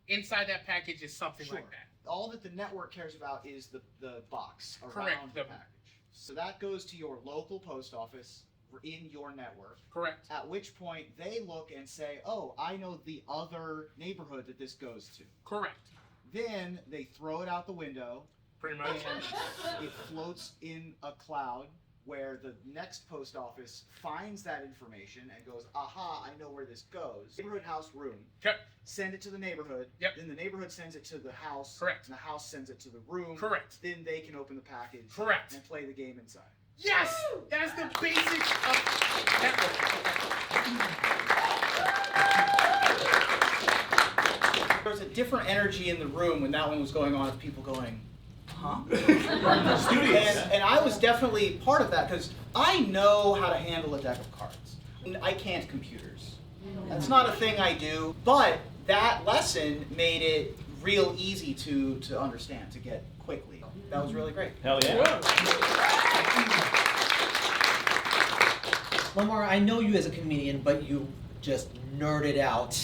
inside that package is something Sure. like that. All that the network cares about is the box around Correct. the package. So that goes to your local post office in your network. Correct. At which point they look and say, oh, I know the other neighborhood that this goes to. Correct. Then they throw it out the window. Pretty much. And it floats in a cloud where the next post office finds that information and goes, aha, I know where this goes. Neighborhood house room. Yep. Send it to the neighborhood. Yep. Then the neighborhood sends it to the house. Correct. And the house sends it to the room. Correct. Then they can open the package. Correct. And play the game inside. Yes! That's the basics of networking. There was a different energy in the room when that one was going on of people going, huh? and I was definitely part of that because I know how to handle a deck of cards. I can't computers. That's not a thing I do, but that lesson made it real easy to understand, to get quickly. That was really great. Hell yeah. Lemar, I know you as a comedian, but you just nerded out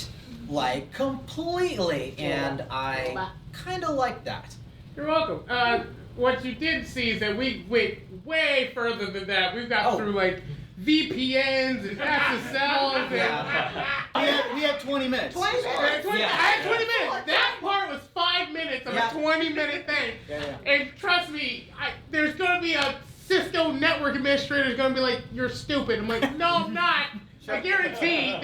like completely, and I kind of like that. You're welcome. What you did see is that we went way further than that. We've got through like VPNs and SSLs. We had 20 minutes. 20 minutes. I had 20 minutes. That part was 5 minutes of a 20-minute thing. And trust me, there's going to be a Cisco network administrator who's going to be like, you're stupid. I'm like, no, I'm not. I guarantee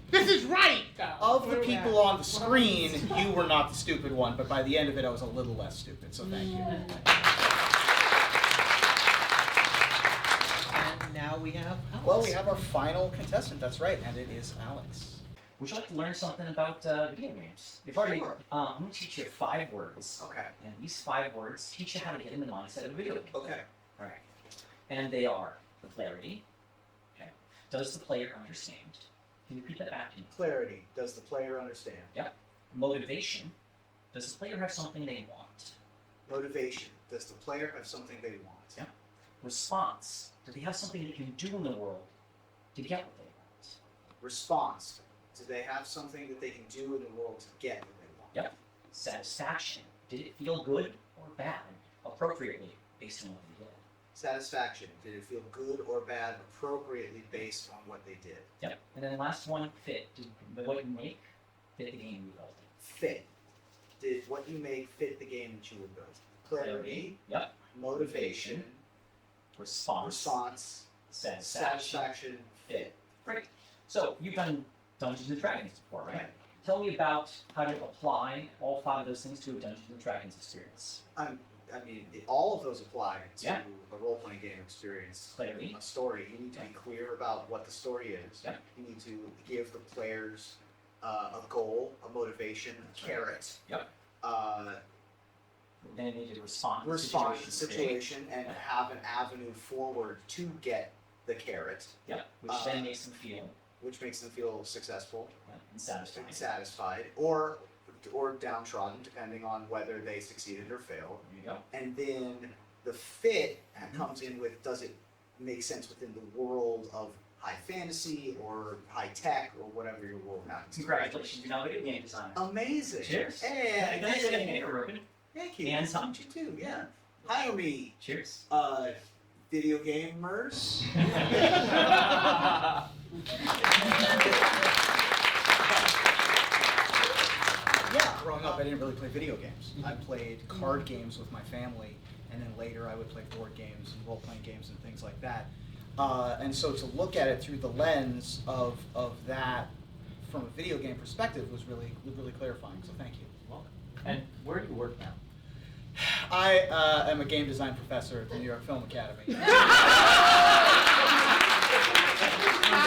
this is right. Of the people on the screen, you were not the stupid one, but by the end of it, I was a little less stupid, so thank you. And now we have Alex. Well, we have our final contestant, that's right, and it is Alex. Would you like to learn something about video games? I'm going to teach you 5 words. Okay. And these 5 words teach you how to get in the mindset of a video game. Okay. All right. And they are the clarity. Okay. Does the player understand? Can you repeat that back to me? Clarity. Does the player understand? Yep. Motivation. Does the player have something they want? Motivation. Does the player have something they want? Yep. Response. Do they have something they can do in the world to get what they want? Response. Do they have something that they can do in the world to get what they want? Yep. Satisfaction. Did it feel good or bad appropriately based on what they did? Satisfaction. Did it feel good or bad appropriately based on what they did? Yep. And then the last one, fit. Did what you make fit the game you built? Fit. Did what you made fit the game that you were building? Clarity. Yep. Motivation. Response. Satisfaction. Fit. Great. So you've done Dungeons and Dragons before, right? Tell me about how to apply all 5 of those things to a Dungeons and Dragons experience. All of those apply to Yeah. a role-playing game experience. Clarity. A story. You need to be clear about what the story is. Yeah. You need to give the players a goal, a motivation, a carrot. Yep. Then you need to respond to the situation and have an avenue forward to get the carrot. Yep. Which then makes them feel. Which makes them feel successful. And satisfied. Satisfied. Or downtrodden, depending on whether they succeeded or failed. There you go. And then the fit comes in with, does it make sense within the world of high fantasy or high tech or whatever your world happens. Congratulations, you're now a video game designer. Amazing. Cheers. Hey, Thanks for getting it, Reuben. Thank you. And some. You too, yeah. Hire me. Cheers. Video gamers. Yeah, growing up, I didn't really play video games. I played card games with my family, and then later I would play board games and role-playing games and things like that. And so to look at it through the lens of that from a video game perspective was really clarifying, so thank you. Welcome. And where do you work now? I am a game design professor at the New York Film Academy. You're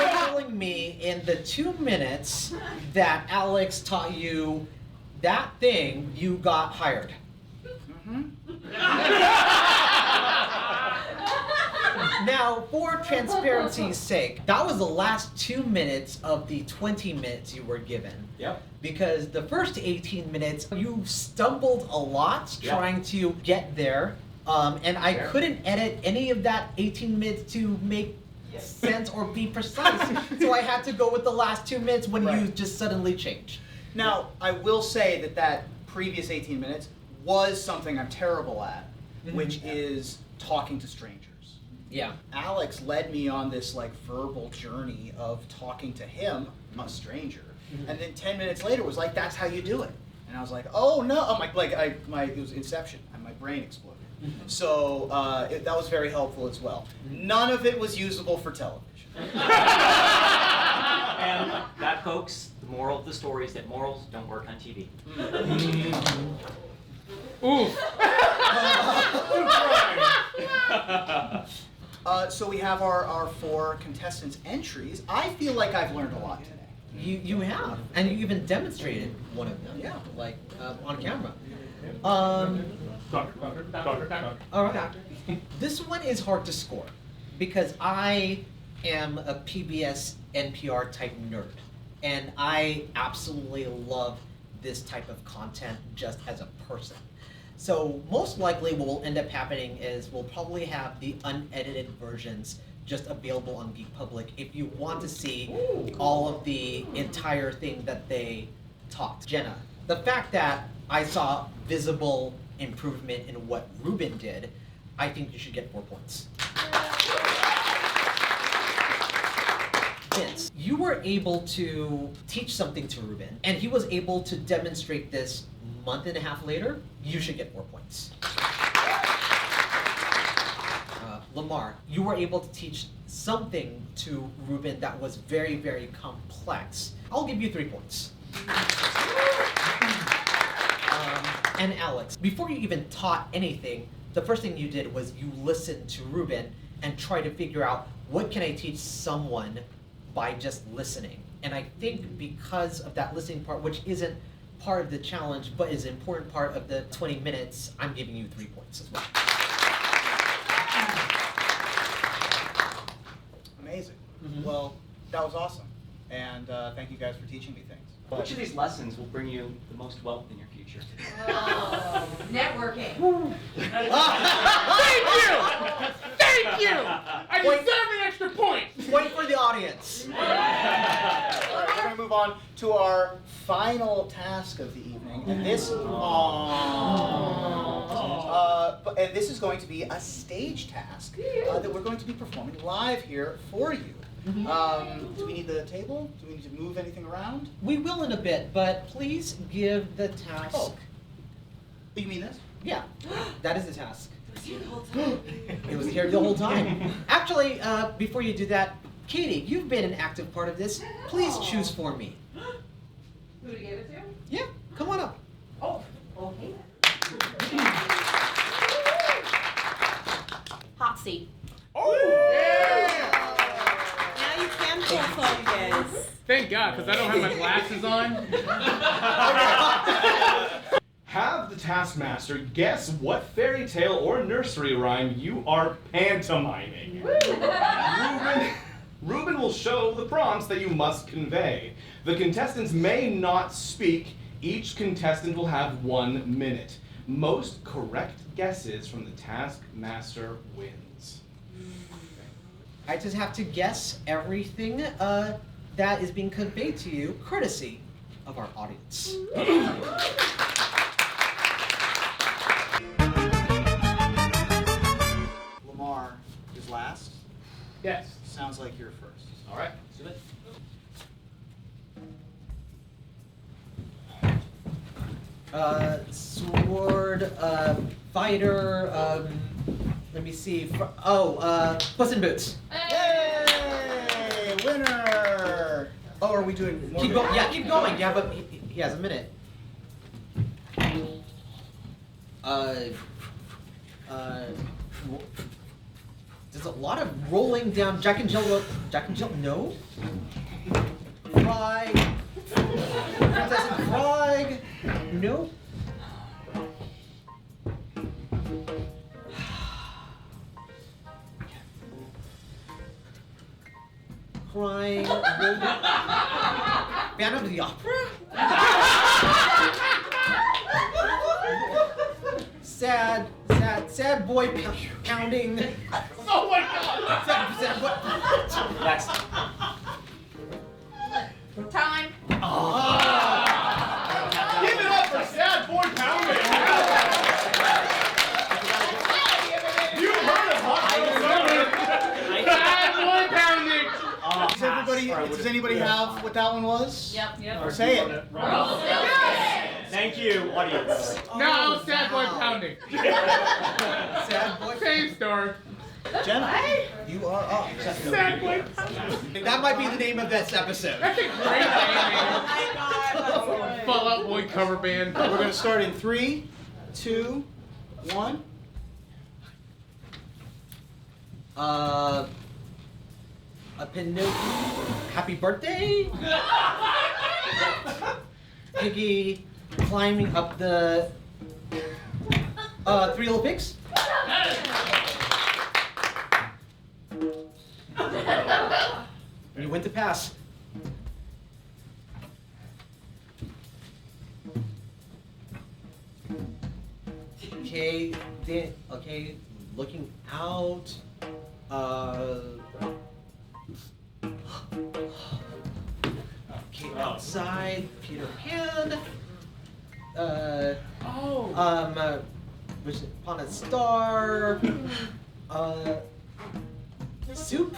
telling me in the 2 minutes that Alex taught you that thing, you got hired. Now, for transparency's sake, that was the last 2 minutes of the 20 minutes you were given. Yep. Because the first 18 minutes, you stumbled a lot trying to get there, and I couldn't edit any of that 18 minutes to make sense or be precise. So I had to go with the last 2 minutes when you just suddenly changed. Now, I will say that previous 18 minutes was something I'm terrible at, which is talking to strangers. Yeah. Alex led me on this like verbal journey of talking to him, a stranger, and then 10 minutes later was like, "That's how you do it." And I was like, "Oh no!" It was Inception, and my brain exploded. So that was very helpful as well. None of it was usable for television. And that, folks, the moral of the story is that morals don't work on TV. So we have our 4 contestants' entries. I feel like I've learned a lot today. You have, and you even demonstrated one of them. Yeah. Like on camera. Doctor. All right. This one is hard to score because I am a PBS NPR type nerd, and I absolutely love this type of content just as a person. So most likely what will end up happening is we'll probably have the unedited versions just available on Geek Public if you want to see all of the entire thing that they taught. Jenna, the fact that I saw visible improvement in what Reuben did, I think you should get 4 points. Vince, you were able to teach something to Reuben, and he was able to demonstrate this month and a half later. You should get 4 points. Lemar, you were able to teach something to Reuben that was very, very complex. I'll give you 3 points. And Alex, before you even taught anything, the first thing you did was you listened to Reuben and tried to figure out what can I teach someone by just listening. And I think because of that listening part, which isn't part of the challenge but is an important part of the 20 minutes, I'm giving you 3 points as well. Amazing. Well, that was awesome. And thank you guys for teaching me things. Which of these lessons will bring you the most wealth in your future? Oh, networking. Thank you! I deserve an extra point! Point for the audience. All right, we're going to move on to our final task of the evening. And this, and this is going to be a stage task that we're going to be performing live here for you. Do we need the table? Do we need to move anything around? We will in a bit, but please give the task. Oh. You mean this? Yeah, that is the task. It was here the whole time. Actually, before you do that, Katie, you've been an active part of this. Please choose for me. Who to give it to? Yeah, come on up. Oh, okay. Hot seat. Oh! Yeah! Now you can pull focus. Thank God, because I don't have my glasses on. Have the Taskmaster guess what fairy tale or nursery rhyme you are pantomiming. Reuben will show the prompts that you must convey. The contestants may not speak. Each contestant will have 1 minute. Most correct guesses from the Taskmaster wins. I just have to guess everything that is being conveyed to you, courtesy of our audience. Lemar is last. Yes. Sounds like you're first. All right, let's do it. Sword, fighter, let me see. Puss in Boots. Yay! Winner! Oh, are we doing more? Keep going. Yeah, keep going. Yeah, but he has a minute. There's a lot of rolling down. Jack and Jill. No. Frog. Princess and Frog. No. Crying. Phantom of the Opera? Sad boy pounding. Oh my god! Next. Time. Give it up for Sad Boy Pounding! You heard of Hot Sad Boy Pounding! Does anybody have what that one was? Yep. Say it. Thank you, audience. No, Sad Boy Pounding. Sad boy. Same story. Jenna, you are up. Sad Boy Pounding. That might be the name of this episode. That's a great name, man. Fall Out Boy cover band. We're going to start in 3, 2, 1. A Pinocchio. Happy birthday. Piggy climbing up the 3 Little Pigs. You went to pass. Okay, then, okay, looking out. Okay, outside, Peter Pan. Wish upon a star. Soup.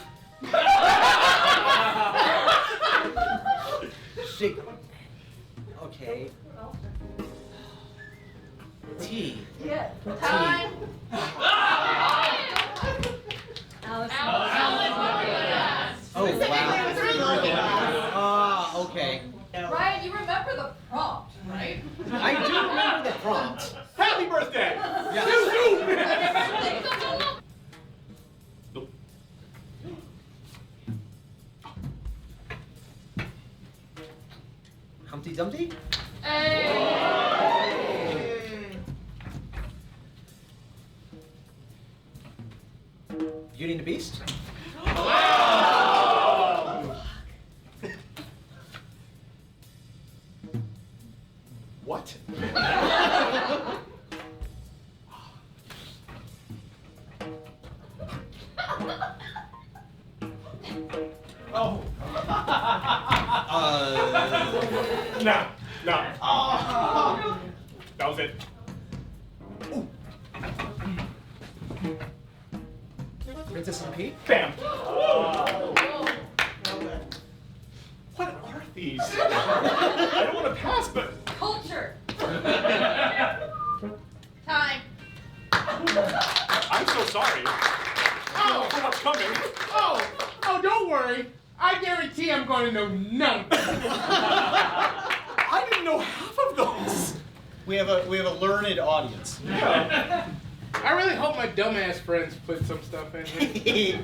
Shake. Okay. Tea. Yeah. Time. Alex. Oh wow. Okay. Ryan, you remember the prompt, right? I do remember the prompt. Happy birthday! Humpty Dumpty. Beauty and the Beast. What? Oh. No. That was it. Princess and Pete. Bam. What are these? I don't want to pass, but Culture. Time. I'm so sorry. Oh, So much coming. oh, don't worry. I guarantee I'm going to know none. I didn't know half of those. We have a learned audience. Yeah. I really hope my dumbass friends put some stuff in here.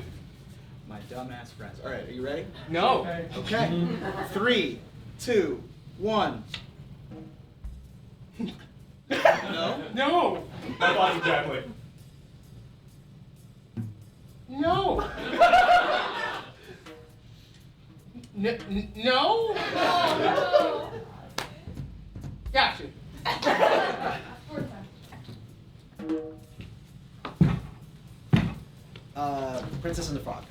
My dumbass friends. All right, are you ready? No. Okay. 3, 2, 1. No? No. My thoughts exactly. No. No? Gotcha. Princess and the Frog.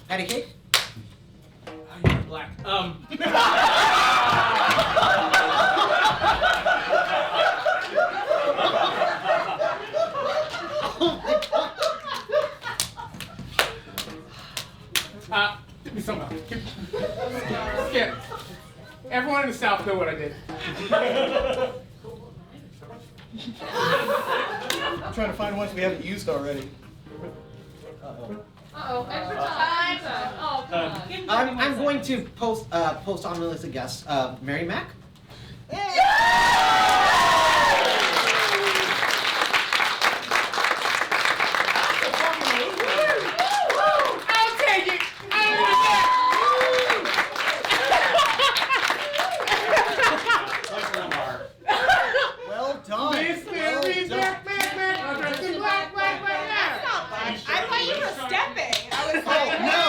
Patty cake. Oh, you're black. Give me some. Skip. Everyone in the South know what I did. I'm trying to find ones we haven't used already. Uh-oh. Extra time. Oh, come on. I'm going to post on the list of guests. Mary Mac. I'll take it. Well done. Mystery Mac, Mac, Mac. I'm dressed in black, black, black. That's not much. I thought you were stepping. I was Oh like, no!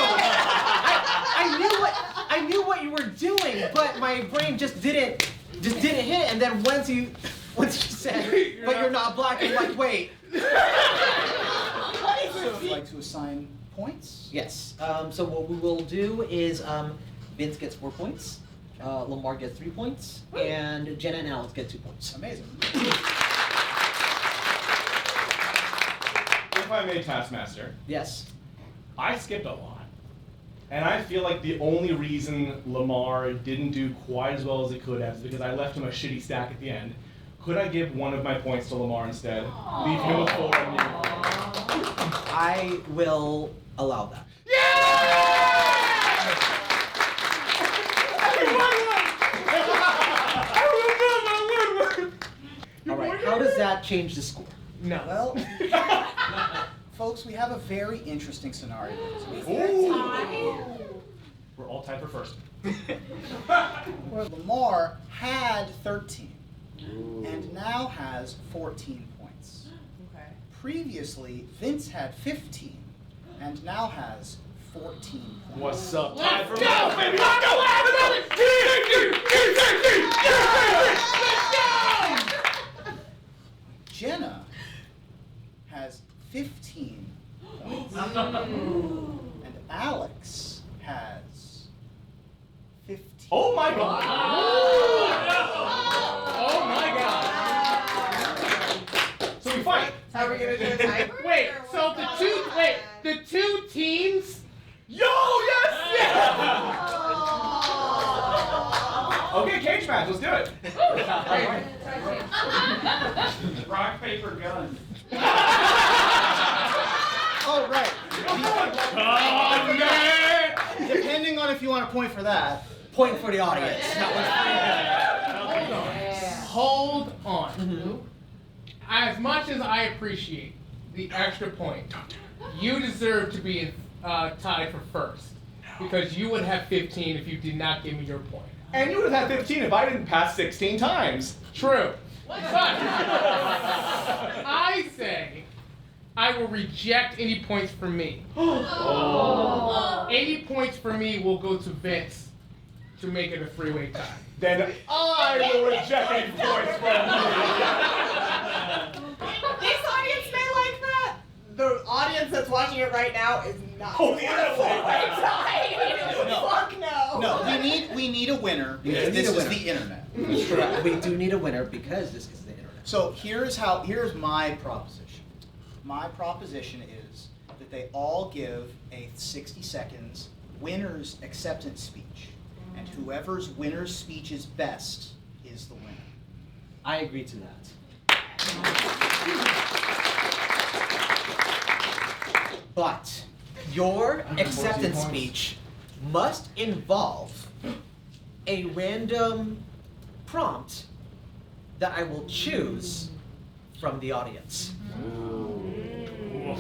I knew what you were doing, but my brain just didn't just didn't hit, and then once you said, but you're not black, you're like, wait. So would you like to assign points? Yes. So what we will do is Vince gets 4 points, Lemar gets 3 points, and Jenna and Alex get 2 points. Amazing. If I may, Taskmaster, Yes. I skipped a lot. And I feel like the only reason Lemar didn't do quite as well as he could have is because I left him a shitty stack at the end. Could I give one of my points to Lemar instead? Leave him with 4 and you. I will allow that. All right. How does that change the score? No. Well, folks, we have a very interesting scenario. We're all tied for first. Where Lemar had 13 and now has 14 points. Okay. Previously, Vince had 15 and now has 14 points. What's up? Let's Tied for go, first. baby! Let's go! Jenna has 15 points. And Alex has 15. Oh my god! Oh my god! So we fight. Are we gonna do a tiebreaker? Wait, or so what's the two teams. Yo, yes! Okay, cage match, let's do it. Rock, paper, gun. Oh, right. Oh, man! Depending on if you want a point for that. Point for the audience. Hold on. As much as I appreciate the extra point, you deserve to be tied for first. Because you would have 15 if you did not give me your point. And you would have had 15 if I didn't pass 16 times. True. But I say I will reject any points for me. 80 points for me will go to Vince to make it a 3-way tie. Then I will reject any points from This audience may like that. The audience that's watching it right now is not. Oh, the other way. No. Fuck no. No, we need a winner because We need this a is winner. the internet. Correct. We do need a winner because this is the internet. So here's my proposition. My proposition is that they all give a 60 seconds winner's acceptance speech. And whoever's winner's speech is best is the winner. I agree to that. But your acceptance speech must involve a random prompt that I will choose from the audience. I'm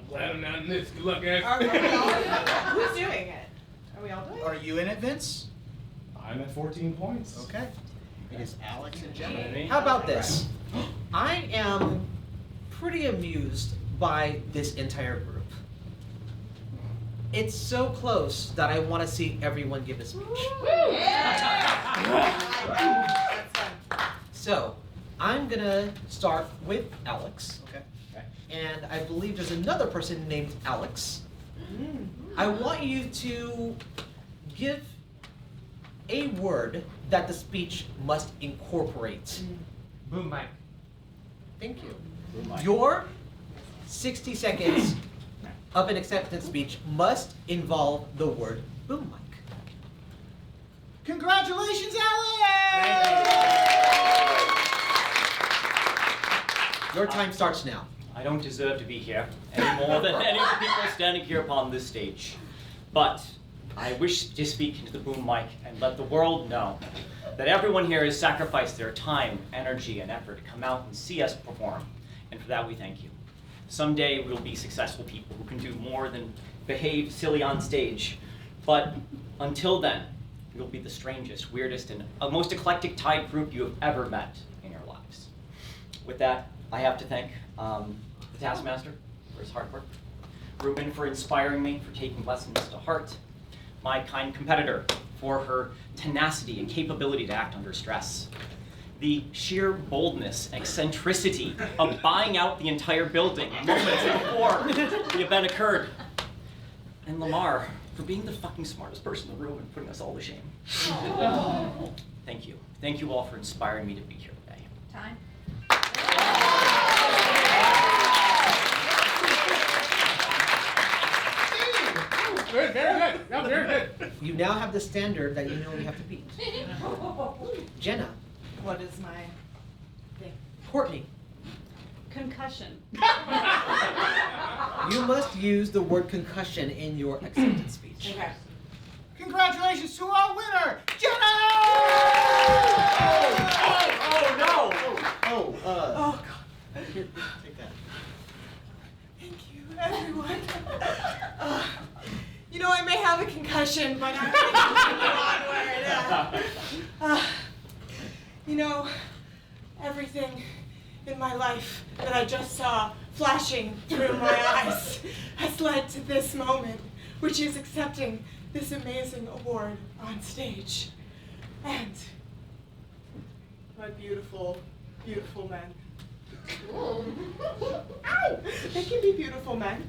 glad I'm not in this. Good luck, guys. Are we all doing it? Who's doing it? Are we all doing it? Are you in it, Vince? I'm at 14 points. Okay. It is Alex and Jenna. How about this? I am pretty amused by this entire group. It's so close that I want to see everyone give a speech. So, I'm gonna start with Alex. Okay. And I believe there's another person named Alex. I want you to give a word that the speech must incorporate. Boom mic. Thank you. Your 60 seconds of an acceptance speech must involve the word boom mic. Congratulations, Alex! Your time starts now. I don't deserve to be here any more than any of the people standing here upon this stage. But I wish to speak into the boom mic and let the world know that everyone here has sacrificed their time, energy, and effort to come out and see us perform. And for that, we thank you. Someday we'll be successful people who can do more than behave silly on stage. But until then, we'll be the strangest, weirdest, and most eclectic tied group you have ever met in your lives. With that, I have to thank the Taskmaster for his hard work, Reuben for inspiring me, for taking lessons to heart, my kind competitor for her tenacity and capability to act under stress. The sheer boldness and eccentricity of buying out the entire building moments before the event occurred. And Lemar, for being the fucking smartest person in the room and putting us all to shame. Thank you. Thank you all for inspiring me to be here today. Time. Good, very good. No, very good. You now have the standard that you know you have to beat. Jenna. What is my thing? Horney. Concussion. You must use the word concussion in your acceptance speech. Okay. Congratulations to our winner, Jenna! Oh Oh, Oh, God. here, take that. Thank you, everyone. You know, I may have a concussion, but I'm going to go onward. You know, everything in my life that I just saw flashing through my eyes has led to this moment, which is accepting this amazing award on stage. And my beautiful, beautiful men. Ow! They can be beautiful men.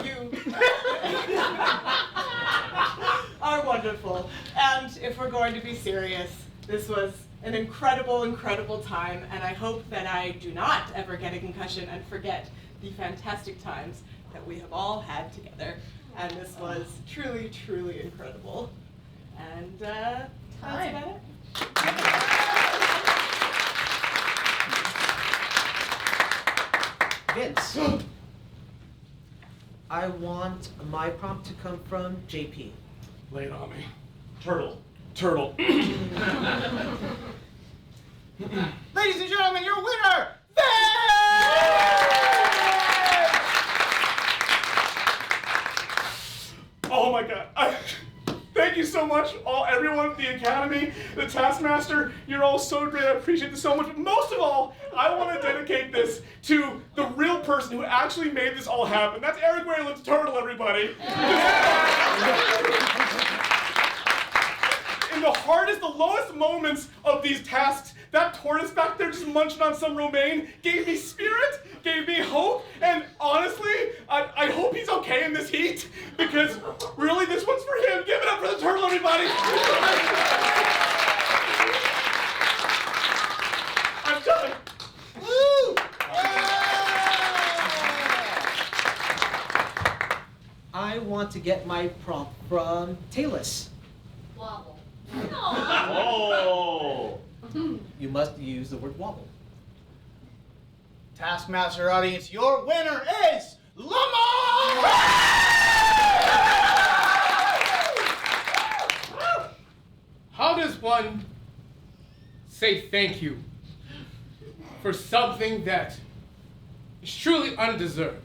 You are wonderful. And if we're going to be serious, this was an incredible, incredible time, and I hope that I do not ever get a concussion and forget the fantastic times that we have all had together. And this was truly, truly incredible. And that's about it. Vince. I want my prompt to come from JP. Lay it on me. Turtle. Turtle. Ladies and gentlemen, your winner, Oh my god. Thank you so much, everyone at the Academy, the Taskmaster. You're all so great. I appreciate this so much. But most of all, I want to dedicate this to the real person who actually made this all happen. That's Eric Wayland's Turtle, everybody. In the hardest, the lowest moments of these tasks, that tortoise back there just munching on some romaine gave me spirit, gave me hope, and honestly, I hope he's okay in this heat, because really, this one's for him. Give it up for the turtle, everybody. I'm done. Woo! I want to get my prompt from Talus. Wobble. Oh! You must use the word wobble. Taskmaster audience, your winner is Lemar! How does one say thank you for something that is truly undeserved?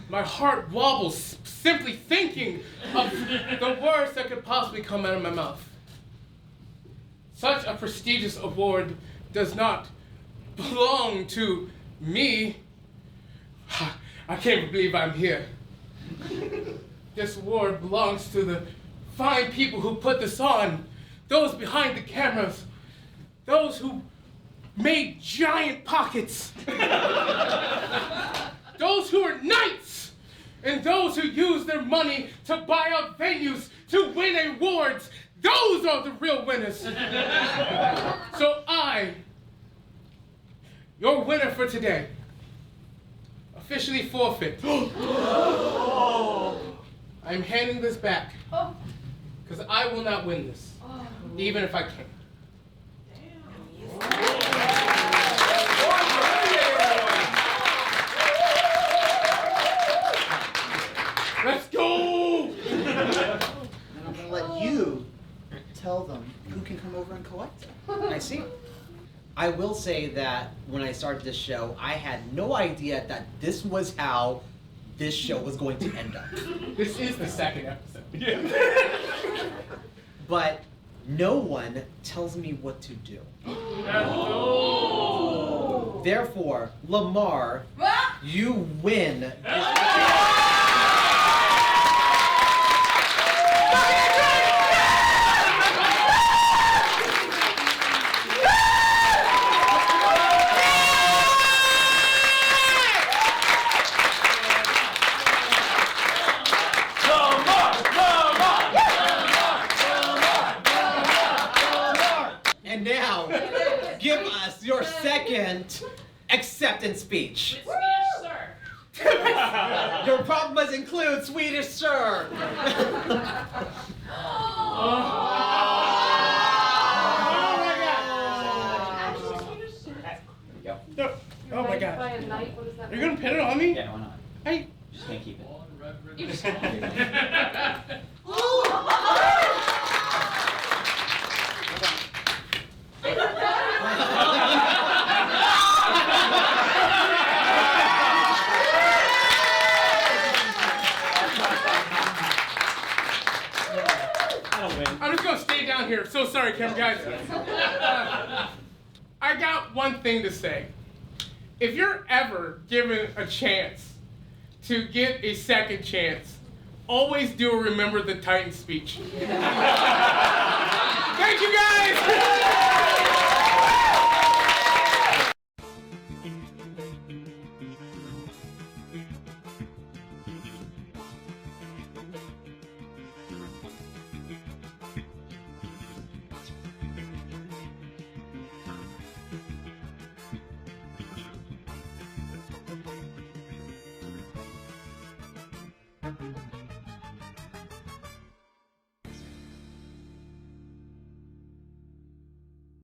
My heart wobbles simply thinking of the words that could possibly come out of my mouth. Such a prestigious award does not belong to me. I can't believe I'm here. This award belongs to the fine people who put this on, those behind the cameras, those who made giant pockets, those who are knights, and those who use their money to buy out venues to win awards. Those are the real winners. So I, your winner for today, officially forfeit. I'm handing this back, because I will not win this, even if I can. Let's go! And I'm gonna let you tell them who can come over and collect it. I see. I will say that when I started this show, I had no idea that this was how this show was going to end up. This is the second episode. Yeah. But no one tells me what to do. Therefore, Lemar, you win this give us your second acceptance speech. Swedish, sir. Your problem must include Swedish sir. Oh my god. By a knight, what does that Are you gonna pin it on me? Yeah, why not? I. Just can't keep it. You just I'm just gonna stay down here. So sorry, camera guys. I got one thing to say. If you're ever given a chance to get a second chance, always do a Remember the Titans speech. Thank you guys! Thank you.